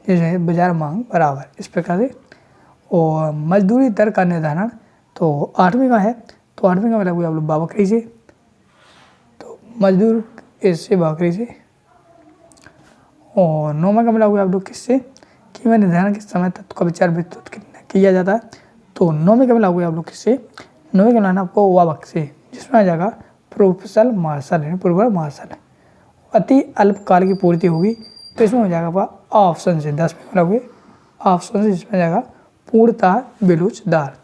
जैसे बाजार मांग बराबर। इस प्रकार से। और मजदूरी दर का निर्धारण। तो आठवीं का है, तो आठवीं का मिला हुआ आप लोग बाबकरी से। तो मजदूर इससे बाबकरी से। और नौवां का मिला हुआ आप लोग किससे? कीमत निर्धारण के समय तत्व का विचार विस्तृत किया जाता है। तो नौवें का मिला हुआ आप लोग किससे? नौवें का मिलाना आपको वाबक से, जिसमें आ जाएगा प्रोफेसर मार्शल है, प्रोफेसर मार्शल। अति अल्पकाल की पूर्ति होगी। तो इसमें हो जाएगा आपका ऑप्शन से। 10 में मिला हुए ऑप्शन से, जिसमें जाएगा पूर्णतः बेरोजगार।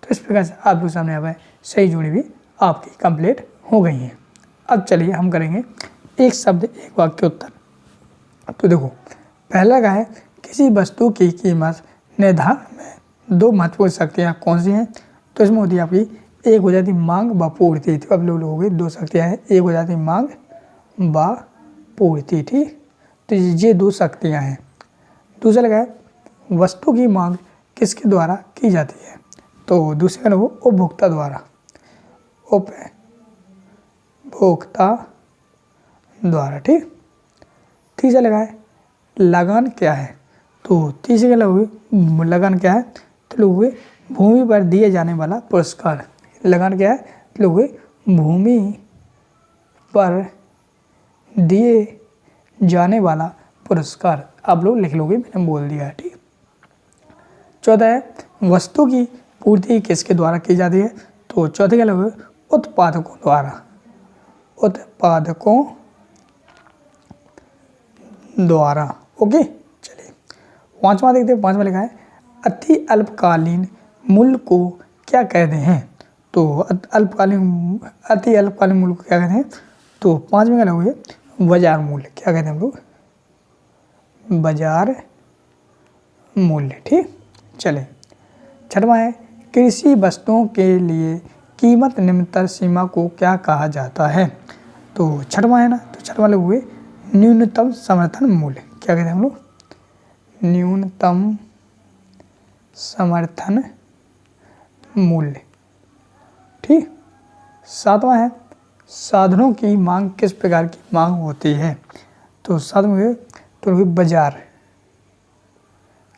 तो इस प्रकार से आप लोग सामने आ सही जोड़ी भी आपकी कंप्लीट हो गई है। अब चलिए हम करेंगे एक शब्द एक वाक्य उत्तर। तो देखो पहला का है किसी वस्तु की कीमत निर्धारण में 2 महत्वपूर्ण शक्तियाँ कौन सी हैं। तो इसमें होती है आपकी एक हो जाती मांग व पूर्ति। तो अब लोग हो गए 2 शक्तियाँ हैं, एक हो जाती मांग व पूर्ति। ठीक। तो ये 2 शक्तियाँ हैं। दूसरा लगा है वस्तु की मांग किसके द्वारा की जाती है। तो दूसरे का उपभोक्ता द्वारा। उपभोक्ता द्वारा। ठीक। तीसरा लगा है लगान क्या है। तो तीसरे का लगान क्या है। तो लोग भूमि पर दिए जाने वाला पुरस्कार। लगान क्या है। तो लोग भूमि पर दिए जाने वाला पुरस्कार। आप लोग लिख लोगे, मैंने बोल दिया है। ठीक। चौथा है वस्तु की पूर्ति किसके द्वारा की जाती है। तो चौथे क्या लगेगा, उत्पादकों द्वारा, उत्पादकों द्वारा। ओके, चलिए पांचवा देखते हैं। पांचवा लिखा है अति अल्पकालीन मूल्य को क्या कहते हैं। तो अति अल्पकालीन मूल्य को क्या कहते हैं। तो पांचवें क्या लगेगा, बाजार मूल्य। क्या कहते हैं हम लोग, बाजार मूल्य। ठीक, चले। छठवां है कृषि वस्तुओं के लिए कीमत निम्नतर सीमा को क्या कहा जाता है। तो छठवां है ना, तो छठवां लोग हुए न्यूनतम समर्थन मूल्य। क्या कहते हैं हम लोग, न्यूनतम समर्थन मूल्य। ठीक, सातवां है साधनों की मांग किस प्रकार की मांग होती है। तो सातवां है तो बाजार।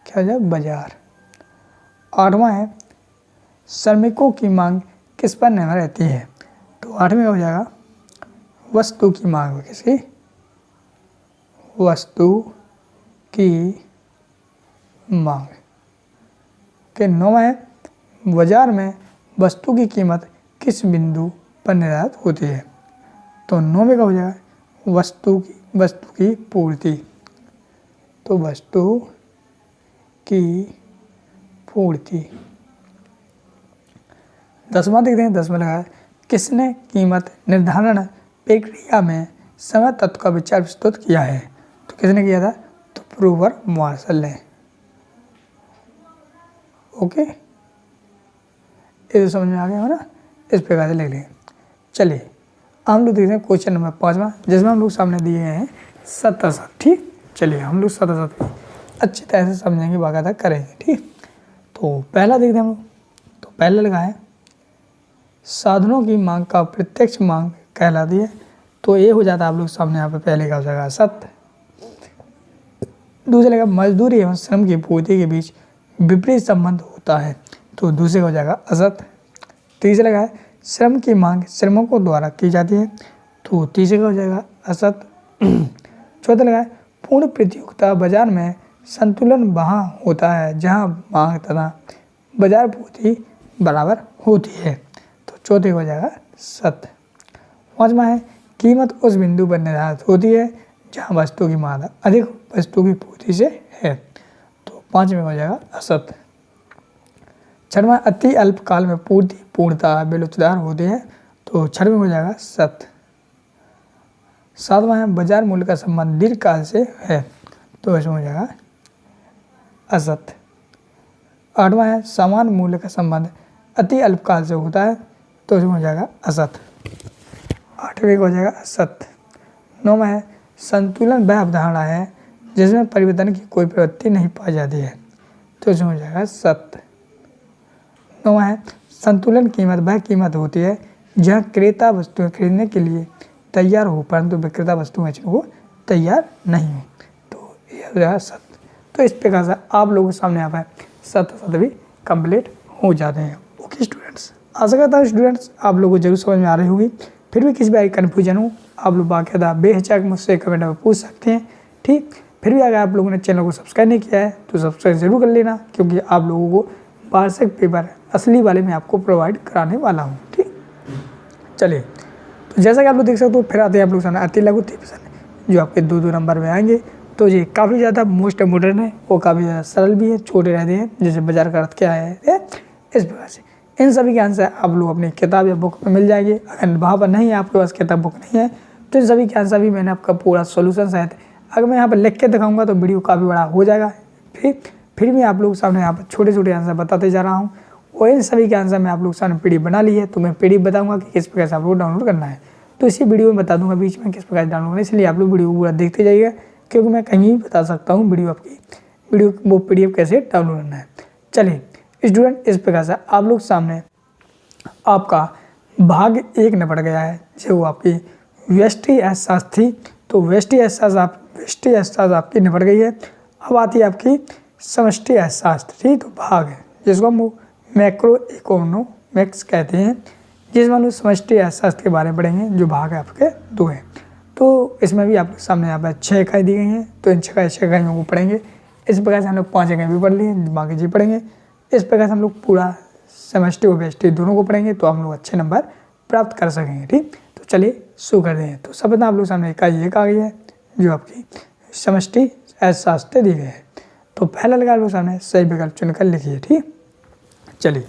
क्या हो जाए, बाजार। आठवां है श्रमिकों की मांग किस पर निर्भर रहती है। तो आठवें हो जाएगा वस्तु की मांग। किसकी, वस्तु की मांग। के नौवां है बाजार में वस्तु की कीमत किस बिंदु पर निर्धारित होती है। तो नौवें का हो जाएगा वस्तु की पूर्ति। तो वस्तु की पूर्ति। दसवां देखते हैं। दसवां लगा है किसने कीमत निर्धारण प्रक्रिया में समय तत्व का विचार प्रस्तुत किया है। तो किसने किया था, तो प्रूवर मार्शल ने। ओके, ये तो समझ में आ गया हो ना, इस प्रकार से लिख लेंगे। चलिए हम लोग देखते हैं क्वेश्चन नंबर 5वां, जिसमें हम लोग सामने दिए हैं सतसत। ठीक, चलिए हम लोग सतसत अच्छी तरह से समझेंगे, बाकायदा करेंगे। ठीक, तो पहला देखते हैं हम लोग। तो पहला लगा है साधनों की मांग का प्रत्यक्ष मांग कहलाती है। तो ये हो जाता है आप लोग सामने यहाँ पे पहले का हो जाएगा सत्य। दूसरे लगा मजदूरी एवं श्रम की पूर्ति के बीच विपरीत संबंध होता है। तो दूसरे का हो जाएगा असत। तीसरा लगा है श्रम की मांग श्रमिकों द्वारा की जाती है। तो तीसरे का हो जाएगा असत। चौथा लगा है पूर्ण प्रतियोगिता बाजार में संतुलन वहाँ होता है जहाँ मांग तथा बाजार पूर्ति बराबर होती है। तो चौथे हो जाएगा सत्य। पाँचवा है कीमत उस बिंदु पर निर्धारित होती है जहाँ वस्तु की मांग अधिक वस्तु की पूर्ति से है। तो पाँचवें हो जाएगा असत्य। छठवां अति अल्पकाल में पूर्ति पूर्णता बेलुचदार होती है। तो छठवें हो जाएगा सत्य। सातवां है बाजार मूल्य का संबंध दीर्घकाल से है। तो इसमें हो जाएगा असत्य। आठवां है समान मूल्य का संबंध अति अल्पकाल से होता है। तो इसमें हो जाएगा असत्य। आठवें का हो जाएगा असत्य। नौवां है संतुलन वह अवधारणा है जिसमें परिवर्तन की कोई प्रवृत्ति नहीं पाई जाती है। तो इसमें हो जाएगा सत्य। नौवां है संतुलन कीमत वह कीमत होती है जहाँ क्रेता वस्तुएं खरीदने के लिए तैयार हो परंतु विक्रेता वस्तु बेचने को तैयार नहीं हो। तो यह हो जाएगा सत्य। तो इस प्रकार से आप लोगों के सामने यहाँ पर सत्य भी कंप्लीट हो जाते हैं। ओके स्टूडेंट्स, आशा करता हूँ स्टूडेंट्स आप लोगों को जरूर समझ में आ रही होगी। फिर भी किसी भी कन्फ्यूजन हो आप लोग बाकायदा बेहिचक मुझसे कमेंट में पूछ सकते हैं। ठीक, फिर भी अगर आप लोगों ने चैनल को सब्सक्राइब नहीं किया है तो सब्सक्राइब जरूर कर लेना, क्योंकि आप लोगों को वार्षिक पेपर असली वाले में आपको प्रोवाइड कराने वाला हूँ। ठीक, चलिए तो जैसा कि आप लोग देख सकते हो फिर आते हैं आप लोग सामने अति लघु प्रश्न जो आपके 2-2 नंबर में आएंगे। तो ये काफ़ी ज़्यादा मोस्ट मॉडर्न है और काफ़ी ज़्यादा सरल भी है, छोटे रहते हैं। जैसे बाजार का अर्थ क्या है इस प्रकार से इन सभी के आंसर आप लोग अपनी किताब या बुक में मिल जाएंगे। अगर वहाँ पर नहीं है आपके पास किताब बुक नहीं है तो इन सभी के आंसर भी मैंने आपका पूरा सोल्यूशन सहित अगर मैं यहाँ पर लिख के दिखाऊंगा तो वीडियो काफ़ी बड़ा हो जाएगा। फिर भी आप लोग सामने यहाँ पर छोटे छोटे आंसर बताते जा रहा हूँ और इन सभी के आंसर मैं आप लोग सामने पीडीएफ बना ली है। तो मैं पीडीएफ बताऊँगा कि किस प्रकार से आप लोग डाउनलोड करना है। तो इसी वीडियो में बता दूँगा बीच में किस प्रकार से डाउनलोड करना है, इसलिए आप लोग वीडियो पूरा देखते जाइएगा, क्योंकि मैं कहीं भी बता सकता हूँ वीडियो वो पीडीएफ कैसे डाउनलोड करना है। चलिए स्टूडेंट, इस प्रकार से आप लोग सामने आपका भाग 1 निपट गया है, जो आपकी व्यष्टि अर्थशास्त्र थी। तो व्यष्टि अर्थशास्त्र आपकी निपट गई है। अब आती है आपकी समष्टि अर्थशास्त्र। ठीक, तो भाग है जिसको हम मैक्रो इकोनॉमिक्स कहते हैं, जिसमें हम लोग समष्टि अर्थशास्त्र के बारे में पढ़ेंगे, जो भाग है आपके 2 हैं। तो इसमें भी आपके सामने यहाँ पर 6 इकाई दी गई हैं, तो इन 6 इकाइयों को पढ़ेंगे। इस प्रकार से हम लोग 5 इकाई भी पढ़ लिए, बाकी जी पढ़ेंगे। इस प्रकार से हम लोग पूरा समष्टि और व्यष्टि दोनों को पढ़ेंगे तो हम लोग अच्छे नंबर प्राप्त कर सकेंगे। ठीक, तो चलिए शुरू कर दें। तो सब आप लोग सामने इकाई एक आ गई है जो आपकी समष्टि अर्थशास्त्र दी गई है। तो पहला लगा लो सामने सही विकल्प चुनकर लिखिए। ठीक, चलिए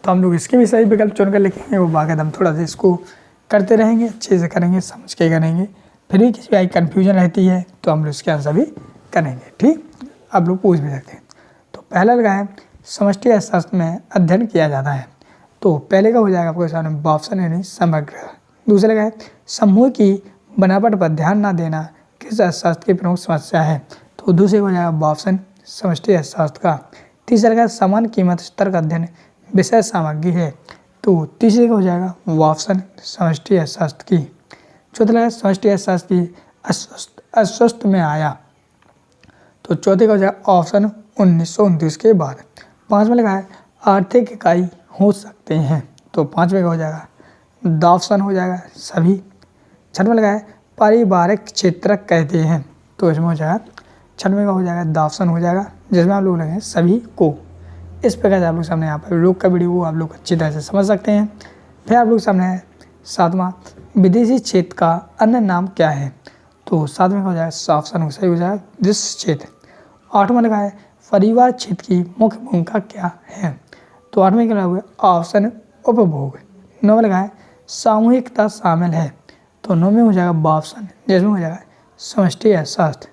तो हम लोग इसके भी सही विकल्प चुनकर लिखेंगे, वो बाकी हम थोड़ा सा इसको करते रहेंगे, अच्छे से करेंगे, समझ के करेंगे। फिर भी किसी भी कन्फ्यूजन रहती है तो हम लोग इसके आंसर भी करेंगे। ठीक, आप लोग पूछ भी सकते हैं। तो पहला लगा है समष्टि अर्थशास्त्र में अध्ययन किया जाता है। तो पहले का हो जाएगा आपके सामने ऑप्शन यानी समग्र। दूसरा लगा है समूह की बनावट पर ध्यान न देना किस अर्थशास्त्र की प्रमुख समस्या है। तो दूसरे हो जाएगा ऑप्शन समष्टि अर्थशास्त्र का। तीसरा लगा समान कीमत स्तर का अध्ययन विषय सामग्री है। तो तीसरे का हो जाएगा ऑप्शन समष्टि अर्थशास्त्र की। चौथा लगा समष्टि अर्थशास्त्र की अस्वस्थ में आया। तो चौथे का हो जाएगा ऑप्शन 1929 के बाद। पांचवा लगा है आर्थिक इकाई हो सकते हैं। तो पांचवे का हो जाएगा दाफसन हो जाएगा सभी। छठवां लगा है पारिवारिक क्षेत्र कहते हैं। तो इसमें हो जाएगा छठवें का हो जाएगा दाफसन हो जाएगा, जिसमें आप लोग लगे सभी को। इस प्रकार से आप लोग सामने यहाँ पर लोग का वीडियो आप लोग अच्छी तरह से समझ सकते हैं। फिर आप लोग सामने है सातवां विदेशी क्षेत्र का अन्य नाम क्या है। तो सातवें का हो जाएगा ऑप्शन सही हो जाएगा विदेशी क्षेत्र। आठवां लगा है परिवार क्षेत्र की मुख्य भूमिका क्या है। तो आठवें का लगा ऑप्शन उपभोग। नौवां लगा है सामूहिकता शामिल है। तो नौवें हो जाएगा ऑप्शन जिसमें हो जाएगा समष्टि अर्थशास्त्र।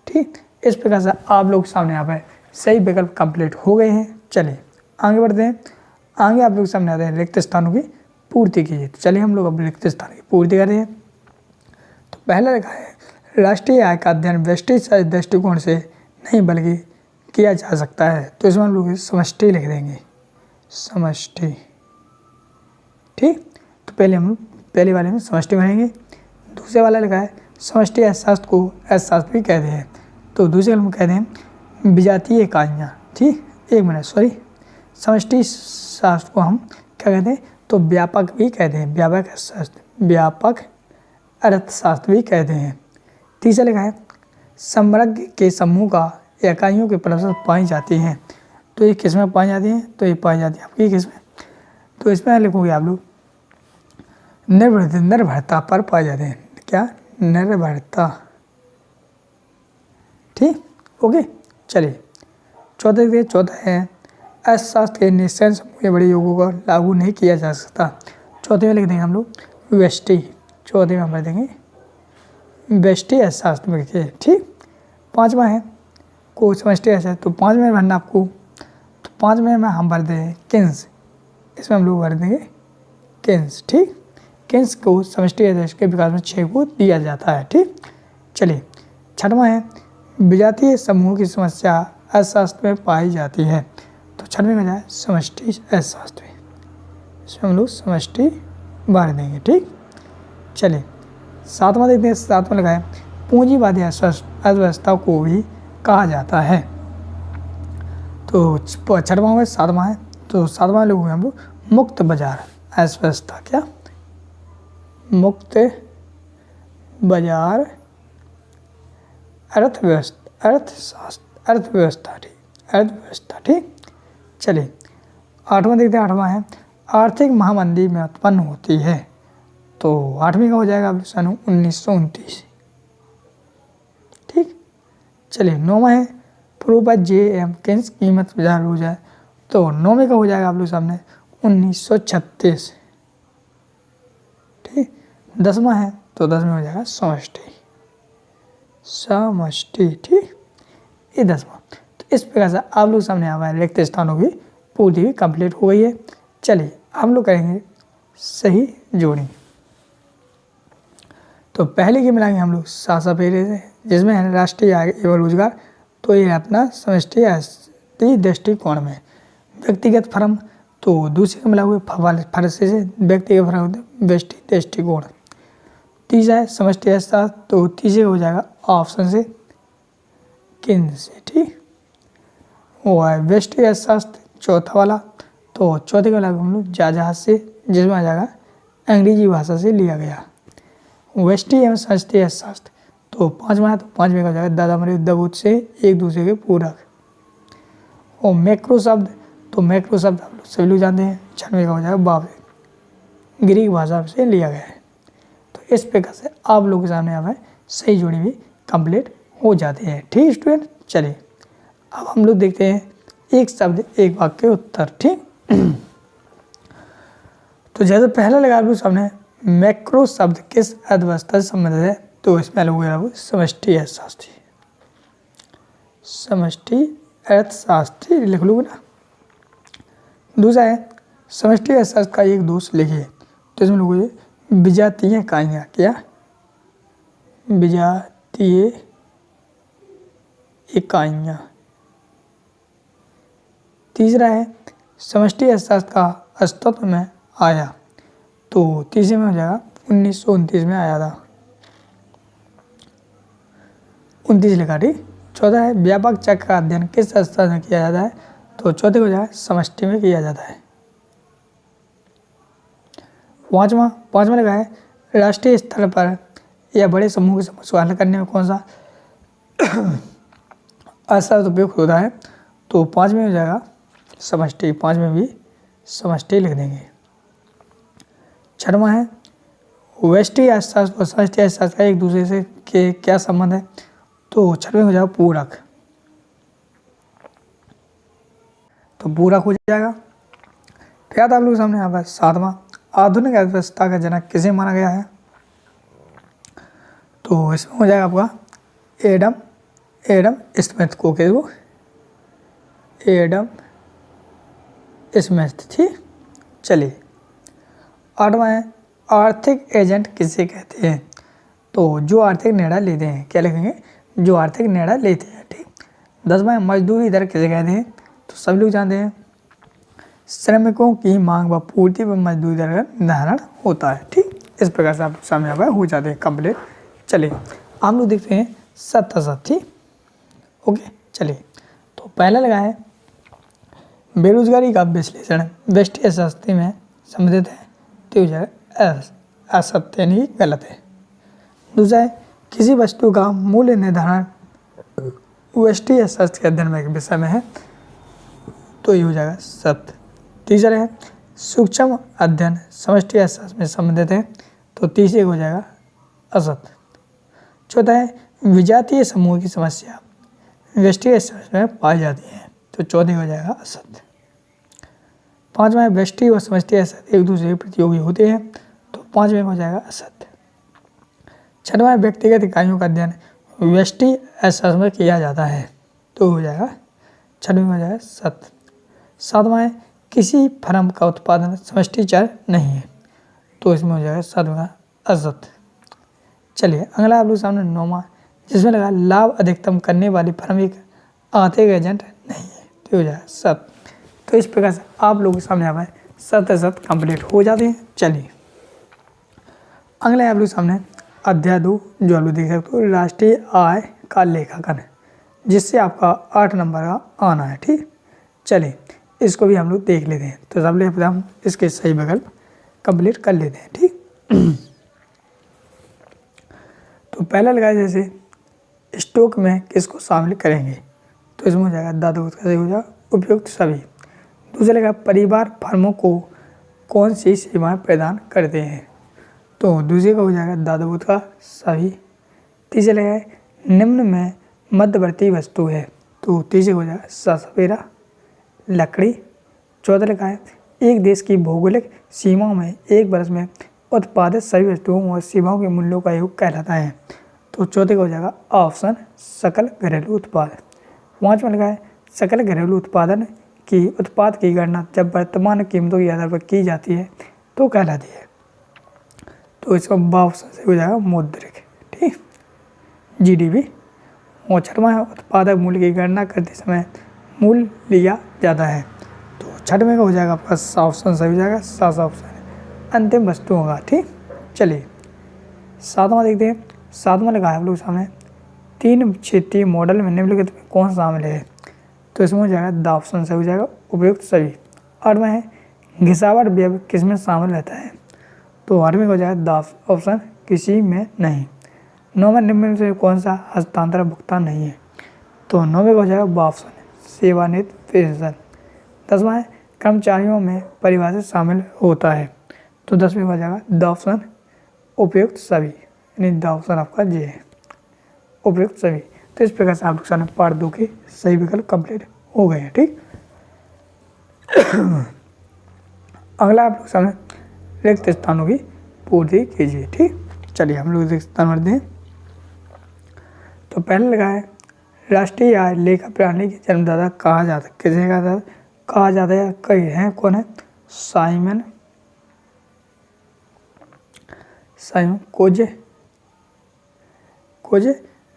ठीक, इस प्रकार से आप लोग सामने यहाँ पर सही विकल्प कंप्लीट हो गए हैं। चलिए आगे बढ़ते हैं। आगे आप लोग सामने आते हैं रिक्त स्थानों की पूर्ति कीजिए। तो चलिए हम लोग अब रिक्त स्थान की पूर्ति कर रहे हैं। तो पहला लिखा है राष्ट्रीय आय का अध्ययन व्यष्टि दृष्टिकोण से नहीं बल्कि किया जा सकता है। तो इसमें हम लोग समष्टि लिख देंगे, समष्टि। ठीक, तो पहले हम पहले वाले में समष्टि भरेंगे। दूसरे वाला लिखा है समष्टि अर्थशास्त्र को अर्थशास्त्र भी कहते हैं। तो दूसरे में कहते हैं विजातीय इकाइयाँ। ठीक, एक मिनट सॉरी, समष्टि शास्त्र को हम क्या कहते हैं तो व्यापक भी कहते हैं, व्यापक अर्थशास्त्र, व्यापक अर्थशास्त्र भी कहते हैं। तीसरा लिखा है समग्र के समूह का इकाइयों के परस्पर पाई जाती हैं। तो ये किस में पाई जाती हैं, तो ये पाई जाती है आपकी किस में, तो इसमें लिखोगे आप लोग निर्भरता पर पाए जाते हैं। क्या, निर्भरता। ठीक, ओके। चलिए चौथा है अर्थशास्त्र के निश्चय समूह के बड़े योगों को लागू नहीं किया जा सकता। चौथे में लिख देंगे हम लोग व्यष्टि। चौथे में हम लिख देंगे व्यष्टि अर्थशास्त्र में लिखिए। ठीक, पाँचवा है को समष्टि अर्थशास्त्र। तो पाँच में भरना आपको, तो पाँच में हम भर देंगे किन्स। इसमें हम लोग भर देंगे किन्स। ठीक, किन्स को समष्टि अर्थशास्त्र के विकास में 6 को दिया जाता है। ठीक, चलिए छठवां है विजातीय समूह की समस्या अर्थशास्त्र में पाई जाती है। तो छठवें में जाए समष्टि अर्थशास्त्र, इसमें हम लोग समष्टि भर देंगे। ठीक, चलिए सातवां देखते हैं। सातवां लगाए पूंजीवादी अर्थव्यवस्था को भी कहा जाता है। तो छठवां हुआ, सातवां है। तो सातवां लोग हम लोग मुक्त बाजार अर्थव्यवस्था। क्या, मुक्त बाजार अर्थव्यवस्था, अर्थशास्त्र, अर्थव्यवस्था। ठीक, अर्थव्यवस्था। ठीक, चलिए आठवां देखते हैं। आठवां है आर्थिक महामंदी में उत्पन्न होती है। तो आठवीं का हो जाएगा सन 1929। ठीक, चलिए नौवां है पूर्व JM किन्स कीमत बाजार हो जाए। तो नौवें का हो जाएगा आप लोग सामने 1936। ठीक, दसवां है तो 10 में हो जाएगा समष्टि, समष्टि। ठीक, ये 10वां। तो इस प्रकार से आप लोग सामने हमारे रिक्त स्थानों की पूर्ति भी कंप्लीट हो गई है। चलिए हम लोग करेंगे सही जोड़ी। तो पहले की मिलाएंगे हम लोग सासा फेरे से, जिसमें है राष्ट्रीय आय एवं रोजगार। तो ये अपना समष्टि दृष्टिकोण में व्यक्तिगत फर्म। तो दूसरे का मिला हुए फरसे से व्यक्तिगत फर्म व्यष्टि दृष्टिकोण। तीसरा है समष्टि अर्थशास्त्र। तो तीसरे हो जाएगा ऑप्शन से केंद्र से। ठीक, वो है व्यष्टि अर्थशास्त्र चौथा वाला। तो चौथे का हम लोग जहाज से, जिसमें आ जाएगा अंग्रेजी भाषा से लिया गया व्यष्टि एवं समष्टि अर्थशास्त्र। तो पाँचवा है, तो पाँचवें का हो जाएगा दादा मरे दबूत से एक दूसरे के पूरक। और मैक्रो शब्द, तो मैक्रो शब्द आप लोग सभी लोग जानते हैं, 96 का हो जाएगा बाबे, ग्रीक भाषा से लिया गया है। तो इस प्रकार से आप लोगों के सामने यहाँ पर सही जोड़ी भी कंप्लीट हो जाते हैं। ठीक स्टूडेंट, चलिए अब हम लोग देखते हैं एक शब्द एक वाक्य उत्तर। ठीक, तो जैसे पहला लगा आप लोग सामने मैक्रो शब्द किस अर्थव्यवस्था से संबंधित है, तो इसमें लोग समष्टि अर्थशास्त्री, समष्टि अर्थशास्त्री लिख लोगे ना। दूसरा है समष्टि अर्थशास्त्र का एक दोष लिखिए, तो इसमें लोग विजातीय इकाइयाँ, क्या विजातीय इकाइयाँ। तीसरा है समष्टि अर्थशास्त्र का अस्तित्व में आया, तो तीसरे में हो जाएगा 1929 में आया था, 29 लिखा। ठीक, चौथा है व्यापक चक्र का अध्ययन किस संस्था में किया जाता है, तो चौथे को जाएगा समष्टि में किया जाता है। पाँचवा लगा है राष्ट्रीय स्तर पर या बड़े समूह की समस्या हल करने में कौन सा अर्थशास्त्र उपयुक्त होता है, तो 5 में हो जाएगा समष्टि, 5 में भी समष्टि लिख देंगे। 6वां है व्यष्टि अर्थशास्त्र और समष्टि अर्थशास्त्र का एक दूसरे से के क्या संबंध है, तो 6वें हो जाएगा पूरक, तो पूरक हो जाएगा। फिर आप लोगों के सामने यहाँ पर 7वां आधुनिक अर्थव्यवस्था का जनक किसे माना गया है, तो इसमें हो जाएगा आपका एडम स्मिथ को, एडम स्मिथ। ठीक, चलिए 8वां है आर्थिक एजेंट किसे कहते हैं, तो जो आर्थिक निर्णय लेते हैं, क्या लिखेंगे, जो आर्थिक निर्णय लेते हैं। ठीक, 10वां है मजदूरी दर किसे कहते हैं, तो सभी लोग जानते हैं श्रमिकों की मांग व पूर्ति पर मजदूरी दर का निर्धारण होता है। ठीक, इस प्रकार से आप सामने यहाँ पर हो जाते हैं कंप्लीट। चलिए हम लोग देखते हैं सत्य। ठीक, ओके, चलिए तो पहला लगा है बेरोजगारी का विश्लेषण व्यष्टि अर्थशास्त्र में संबंधित है, तो असत्य नहीं, गलत है। दूसरा है किसी वस्तु का मूल्य निर्धारण व्यष्टि अर्थशास्त्र के अध्ययन में एक विषय में है, तो ये हो जाएगा सत्य। तीसरा है सूक्ष्म अध्ययन समष्टि अर्थशास्त्र में संबंधित है, तो तीसरे हो जाएगा असत्य। चौथा है विजातीय समूह की समस्या व्यष्टि अर्थशास्त्र में पाई जाती है, तो चौथे हो जाएगा असत्य। 5वां है व्यष्टि और समष्टि अर्थशास्त्र एक दूसरे के प्रतियोगी होते हैं, तो 5वें हो जाएगा असत्य। 6वां है व्यक्तिगत इकाइयों का अध्ययन व्यष्टि अर्थशास्त्र में किया जाता है, तो हो जाएगा 6वें हो जाएगा सत्य। 7वां है किसी फर्म का उत्पादन समष्टि चर नहीं है, तो इसमें हो जाएगा 7वां असत्य। चलिए अगला आप लोग सामने 9वां, जिसमें लगा लाभ अधिकतम करने वाली फर्म एक आर्थिक एजेंट नहीं है, तो हो जाएगा सत्य। तो इस प्रकार से आप लोगों के सामने यहाँ पर सत्य कंप्लीट हो जाते हैं। चलिए अगले आप लोग सामने अध्याय 2 जो आप लोग देख सकते हो राष्ट्रीय आय का लेखांकन, जिससे आपका 8 नंबर का आना है। ठीक, चलिए इसको भी हम लोग देख लेते हैं, तो सब लोग हम इसके सही विकल्प कंप्लीट कर लेते हैं। ठीक, तो पहला लगाया जैसे स्टॉक में किसको शामिल करेंगे, तो इसमें हो जाएगा दादोद का सही हो जाएगा उपयुक्त सभी। दूसरा लगा परिवार फर्मों को कौन सी सेवाएं प्रदान करते हैं, तो दूसरे का हो जाएगा दादोद का सभी। तीसरा लगा है निम्न में मध्यवर्ती वस्तु है, तो तीसरे हो जाएगा सवेरा लकड़ी। चौथा लिखा है एक देश की भौगोलिक सीमाओं में एक वर्ष में उत्पादित सभी वस्तुओं और सेवाओं के मूल्यों का योग कहलाता है, तो चौथे का हो जाएगा ऑप्शन सकल घरेलू उत्पाद। 5वां लिखा है सकल घरेलू उत्पादन की उत्पाद की गणना जब वर्तमान कीमतों के आधार पर की जाती है तो कहलाती है, तो इसका ऑप्शन से हो जाएगा मौद्रिक। ठीक, GDP। और 6वां उत्पादक मूल्य की गणना करते समय मूल्य लिया जाता है, तो 6वें का हो जाएगा आपका ऑप्शन सही हो जाएगा, 7 ऑप्शन अंतिम वस्तु होगा। ठीक, चलिए 7वां देखते हैं। 7वां लगा है आप लोग सामने 3 क्षेत्रीय मॉडल में निम्नलिखित में कौन शामिल है, तो इसमें हो जाएगा द ऑप्शन सही हो जाएगा उपयुक्त सभी। 8वां है घिसावट व्यय किस में शामिल रहता है, तो 8वें हो जाएगा द ऑप्शन किसी में नहीं। 9वां निम्न से कौन सा हस्तांतरण भुगतान नहीं है, तो 9वें हो जाएगा ऑप्शन सेवानिवृत्त पेंशन। 10वां है कर्मचारियों में परिभाषित शामिल होता है। तो 10 में हो जाएगा द ऑप्शन उपयुक्त सभी, यानी द ऑप्शन आपका जे है, उपयुक्त सभी। तो इस प्रकार से आप लोग सामने पार्ट 2 के सही विकल्प कंप्लीट हो गए हैं। ठीक, अगला आप लोग सामने रिक्त स्थानों की पूर्ति कीजिए। ठीक, चलिए हम लोग रिक्त स्थान भरते हैं। तो पहले लगा है राष्ट्रीय आय लेखा प्रणाली के जन्मदाता कहा जाता है, किसे कहा जाता है, कई हैं, कौन है, साइमन कोजे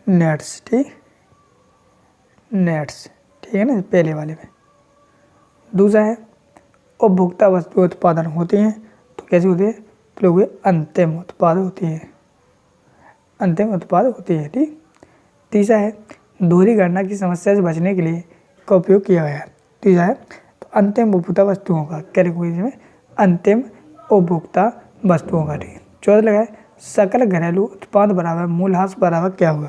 नेट्स। ठीक है ना, पहले वाले में। दूसरा है उपभोक्ता वस्तु उत्पादन होते हैं, तो कैसे होते हैं, तो लोग अंतिम उत्पाद होती है। ठीक, तीसरा है दोहरी गणना की समस्या से बचने के लिए का उपयोग किया गया है। तीसरा है तो अंतिम उपभोक्ता वस्तुओं का कैटेगरी में अंतिम उपभोक्ता वस्तुओं का। ठीक, चौथा लगा है सकल घरेलू उत्पाद बराबर मूल्यह्रास बराबर क्या हुआ,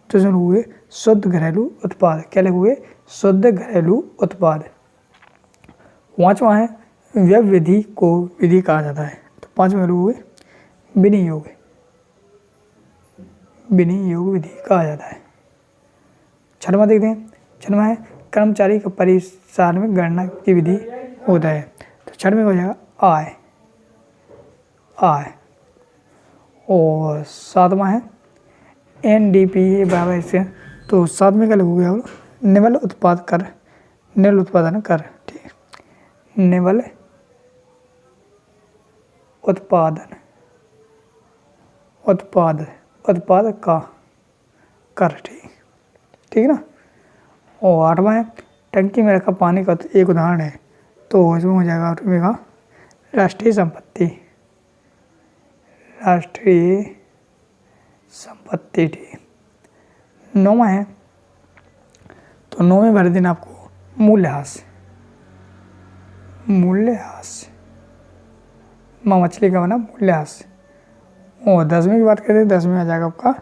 तो इसमें हुए शुद्ध घरेलू उत्पाद, क्या लगे हुए, शुद्ध घरेलू उत्पाद। पाँचवा है व्यय विधि को विधि कहा जाता है, तो 5वें हुए विनियोग विधि कहा जाता है। 6वां देखते हैं, 6वां है कर्मचारी का परिसार में गणना की विधि होता है, तो 6वें हो जाएगा आय। और 7वां है NDPA बराबर इससे, तो 7वें का लगू गया निवल उत्पादन कर। ठीक, निवल उत्पाद का कर। ठीक ना। और 8वां है टंकी में रखा पानी का एक उदाहरण है, तो इसमें हो जाएगा 8वें का राष्ट्रीय संपत्ति। ठीक, 9वां है, तो 9वें भर देना आपको मूल्यह्रास मछली का बना मूल्यह्रास। और 10वें की बात करते हैं, 10वें आ जाएगा आपका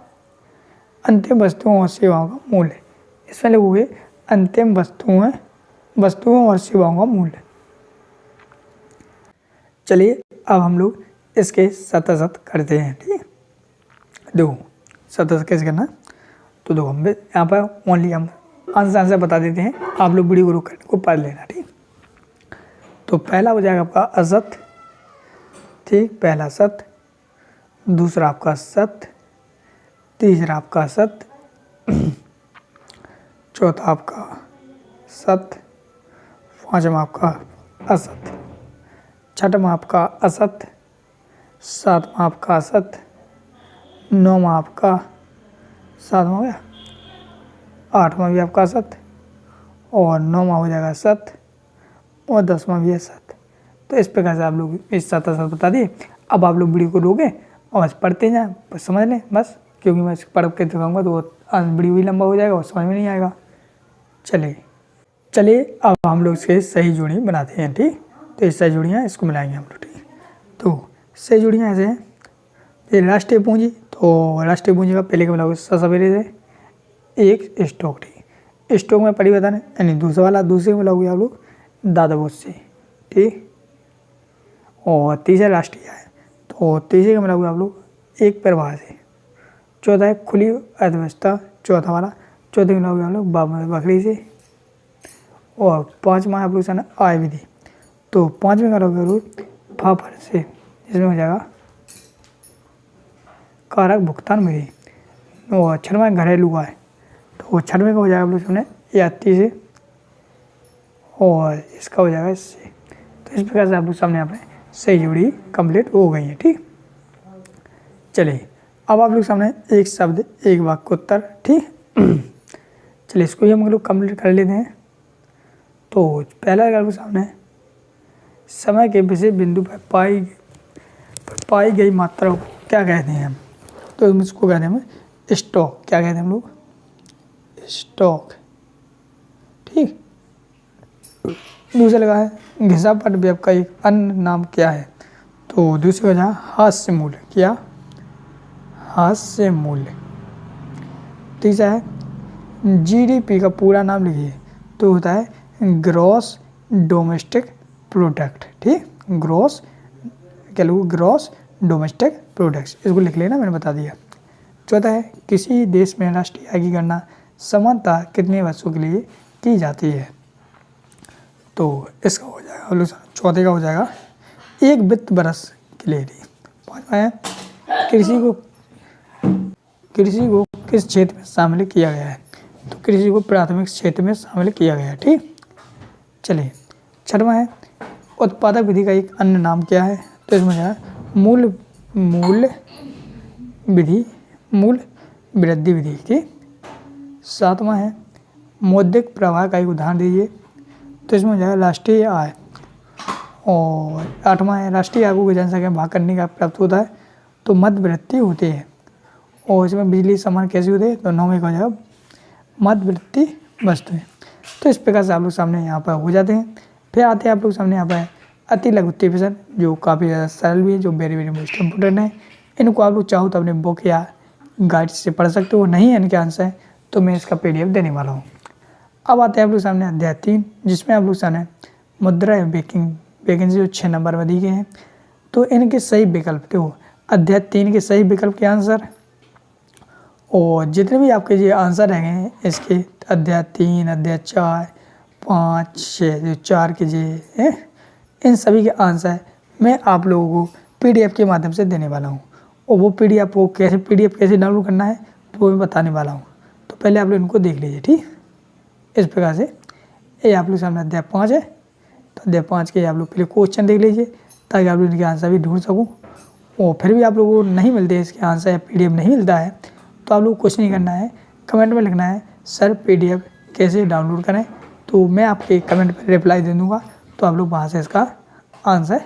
अंतिम वस्तुओं और सेवाओं का मूल्य। इसमें लगे हुए अंतिम वस्तुओं और सेवाओं का मूल्य। चलिए अब हम लोग इसके शत करते हैं। ठीक है, देखो शत कैसे करना, तो देखो हम यहाँ पर ओनली हम आंसर बता देते हैं, आप लोग वीडियो को रोक करने को पढ़ लेना। ठीक, तो पहला हो जाएगा आपका असत। ठीक, पहला सत, दूसरा आपका सत, तीसरा आपका सत, चौथा आपका सत, पांचवा आपका असत, छठवां आपका असत, सातवां आपका असत, नौवां आपका, सातवां हो गया, आठवां भी आपका असत, और नौवां हो जाएगा सत, और 10वां भी है सत। तो इस प्रकार से आप लोग इस सत बता दिए। अब आप लोग वीडियो को रोके और बस पढ़ते जाएं, बस समझ लें बस, क्योंकि मैं पढ़ के दिखाऊंगा तो वीडियो भी लंबा हो जाएगा और समझ में नहीं आएगा। चलिए अब हम लोग इसके सही जोड़ी बनाते हैं। ठीक, तो ये सही जोड़ियाँ इसको मिलाएंगे हम लोग। ठीक, तो सही जोड़ियाँ ऐसे हैं, ये राष्ट्रीय पूंजी, तो राष्ट्रीय पूंजी का पहले का मिलाओगे सवेरे से एक स्टॉक। ठीक, स्टॉक में परिवर्तन है, यानी दूसरा वाला दूसरे में मिलाओगे आप लोग दादा बोझ से। ठीक, और तीसरा राष्ट्रीय है, तो तीसरे का मिलाओगे आप लोग एक प्रवाह से। चौथा है खुली अर्थव्यवस्था, चौथा वाला, चौथे में मिलाओगे आप लोग बकरी से। और पाँचवा आप लोग से आय विधि, तो 5वें का लोग फाफर से, जिसमें हो जाएगा कारक भुगतान विधि। और 6वां घरेलू आय, तो 6वें का हो जाएगा आप लोग सामने यात्री से, और इसका हो जाएगा इससे। तो इस प्रकार से आप लोग सामने यहाँ पे सही जोड़ी कंप्लीट हो गई है। ठीक, चलिए अब आप लोग सामने एक शब्द एक वाक्य उत्तर। ठीक, चलिए इसको ही हम लोग कंप्लीट कर लेते हैं। तो पहला आप लोग सामने समय के विशेष बिंदु पर पाई गई मात्रा को क्या कहते हैं हम, तो इसको कहते हैं हम स्टॉक। क्या कहते हैं हम लोग, स्टॉक। ठीक, दूसरा लगा है घिसापट व्यय का एक अन्य नाम क्या है, तो दूसरी वजह हास्य मूल्य। क्या, हास्य मूल्य। तीसरा है GDP का पूरा नाम लिखिए, तो होता है ग्रॉस डोमेस्टिक प्रोडक्ट, ठीक, ग्रॉस, क्या लिखूँ, ग्रॉस डोमेस्टिक प्रोडक्ट्स, इसको लिख लेना, मैंने बता दिया। चौथा है किसी देश में राष्ट्रीय आय की गणना सामान्यतः कितने वर्षों के लिए की जाती है। तो इसका हो जाएगा, चौथे का हो जाएगा 1 वित्त वर्ष के लिए। पाँचवा है कृषि को किस क्षेत्र में शामिल किया गया है। तो कृषि को प्राथमिक क्षेत्र में शामिल किया गया है, ठीक। चलिए, छठवां है उत्पादक विधि का एक अन्य नाम क्या है। तो इसमें क्या है, मूल वृद्धि विधि, ठीक। सातवां है मौद्रिक प्रवाह का एक उदाहरण दीजिए। तो इसमें जो है राष्ट्रीय आय। और आठवां है राष्ट्रीय आय को जनसंख्या में भाग करने का प्राप्त होता है तो मध्यवृत्ति होती है। और इसमें बिजली सामान कैसे होते हैं। तो 9वें का हो जाएगा मध्यवृत्ति वस्तुएं। तो इस प्रकार से आप लोग सामने यहाँ पर हो जाते हैं। फिर आते हैं आप लोग सामने यहाँ पर अति लघु प्रश्न, जो काफ़ी ज़्यादा सरल भी है, जो वेरी मोस्ट इम्पोर्टेंट है। इनको आप लोग चाहो तो अपने बुक या गाइड से पढ़ सकते हो, नहीं है इनके आंसर तो मैं इसका PDF देने वाला हूँ। अब आते हैं आप लोग सामने अध्याय 3, जिसमें आप लोग सामने मुद्रा एवं वैकेंसी जो 6 नंबर में दी गए हैं। तो इनके सही विकल्प देखो, अध्याय 3 के सही विकल्प के आंसर, और जितने भी आपके ये आंसर रह गए हैं इसके, अध्याय 3, अध्याय 4, 5, 6, जो 4 के जे हैं, इन सभी के आंसर मैं आप लोगों को PDF के माध्यम से देने वाला हूँ। और वो PDF को PDF कैसे डाउनलोड करना है तो वो मैं बताने वाला हूँ। तो पहले आप लोग इनको देख लीजिए, ठीक। इस प्रकार से ये आप लोग सामने अध्याय 5 है। तो अध्याय 5 के आप लोग पहले क्वेश्चन देख लीजिए ताकि आप लोग इनके आंसर भी ढूंढ सकूँ। और फिर भी आप लोगों को नहीं मिलते इसके आंसर या PDF नहीं मिलता है तो आप लोग कुछ नहीं करना है, कमेंट में लिखना है सर PDF कैसे डाउनलोड करें। तो मैं आपके कमेंट पर रिप्लाई दे दूँगा, तो आप लोग वहाँ से इसका आंसर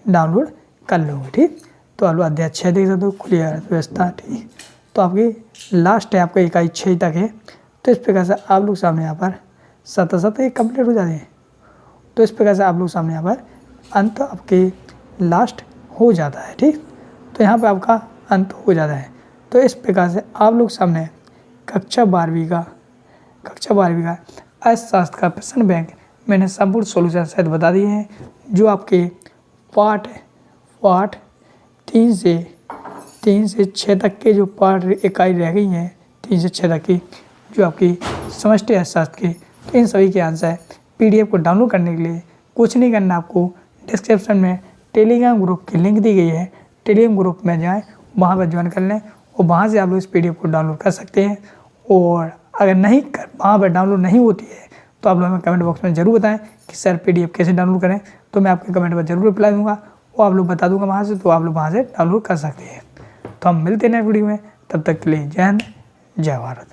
डाउनलोड कर लोगे, ठीक। तो आप लोग अध्याय 6 देख सकते हो, खुली अर्थव्यवस्था, ठीक। तो आपकी लास्ट है, आपका इकाई 6 तक है। तो इस प्रकार से आप लोग सामने यहाँ पर 7 एक कंप्लीट हो जाते हैं। तो इस प्रकार से आप लोग सामने यहाँ पर अंत आपके लास्ट हो जाता है, ठीक। तो यहाँ पर आपका अंत हो जाता है। तो इस प्रकार से आप लोग सामने कक्षा 12वीं का अर्थशास्त्र का प्रश्न बैंक मैंने संपूर्ण सॉल्यूशन सहित बता दिए हैं। जो आपके पार्ट 3 से 6 तक के जो पार्ट इकाई रह गई हैं, 3 से 6 तक की जो आपकी समष्टि अर्थशास्त्र के, तो इन सभी के आंसर PDF को डाउनलोड करने के लिए कुछ नहीं करना, आपको डिस्क्रिप्शन में टेलीग्राम ग्रुप की लिंक दी गई है। टेलीग्राम ग्रुप में जाएँ, वहाँ पर ज्वाइन कर लें और वहाँ से आप लोग इस PDF को डाउनलोड कर सकते हैं। और अगर वहाँ पर डाउनलोड नहीं होती है तो आप लोग हमें कमेंट बॉक्स में ज़रूर बताएं कि सर PDF कैसे डाउनलोड करें। तो मैं आपके कमेंट पर ज़रूर रिप्लाई दूंगा, वो आप लोग बता दूंगा वहाँ से, तो आप लोग वहाँ से डाउनलोड कर सकते हैं। तो हम मिलते हैं नेक्स्ट वीडियो में, तब तक के लिए जय हिंद, जय भारत।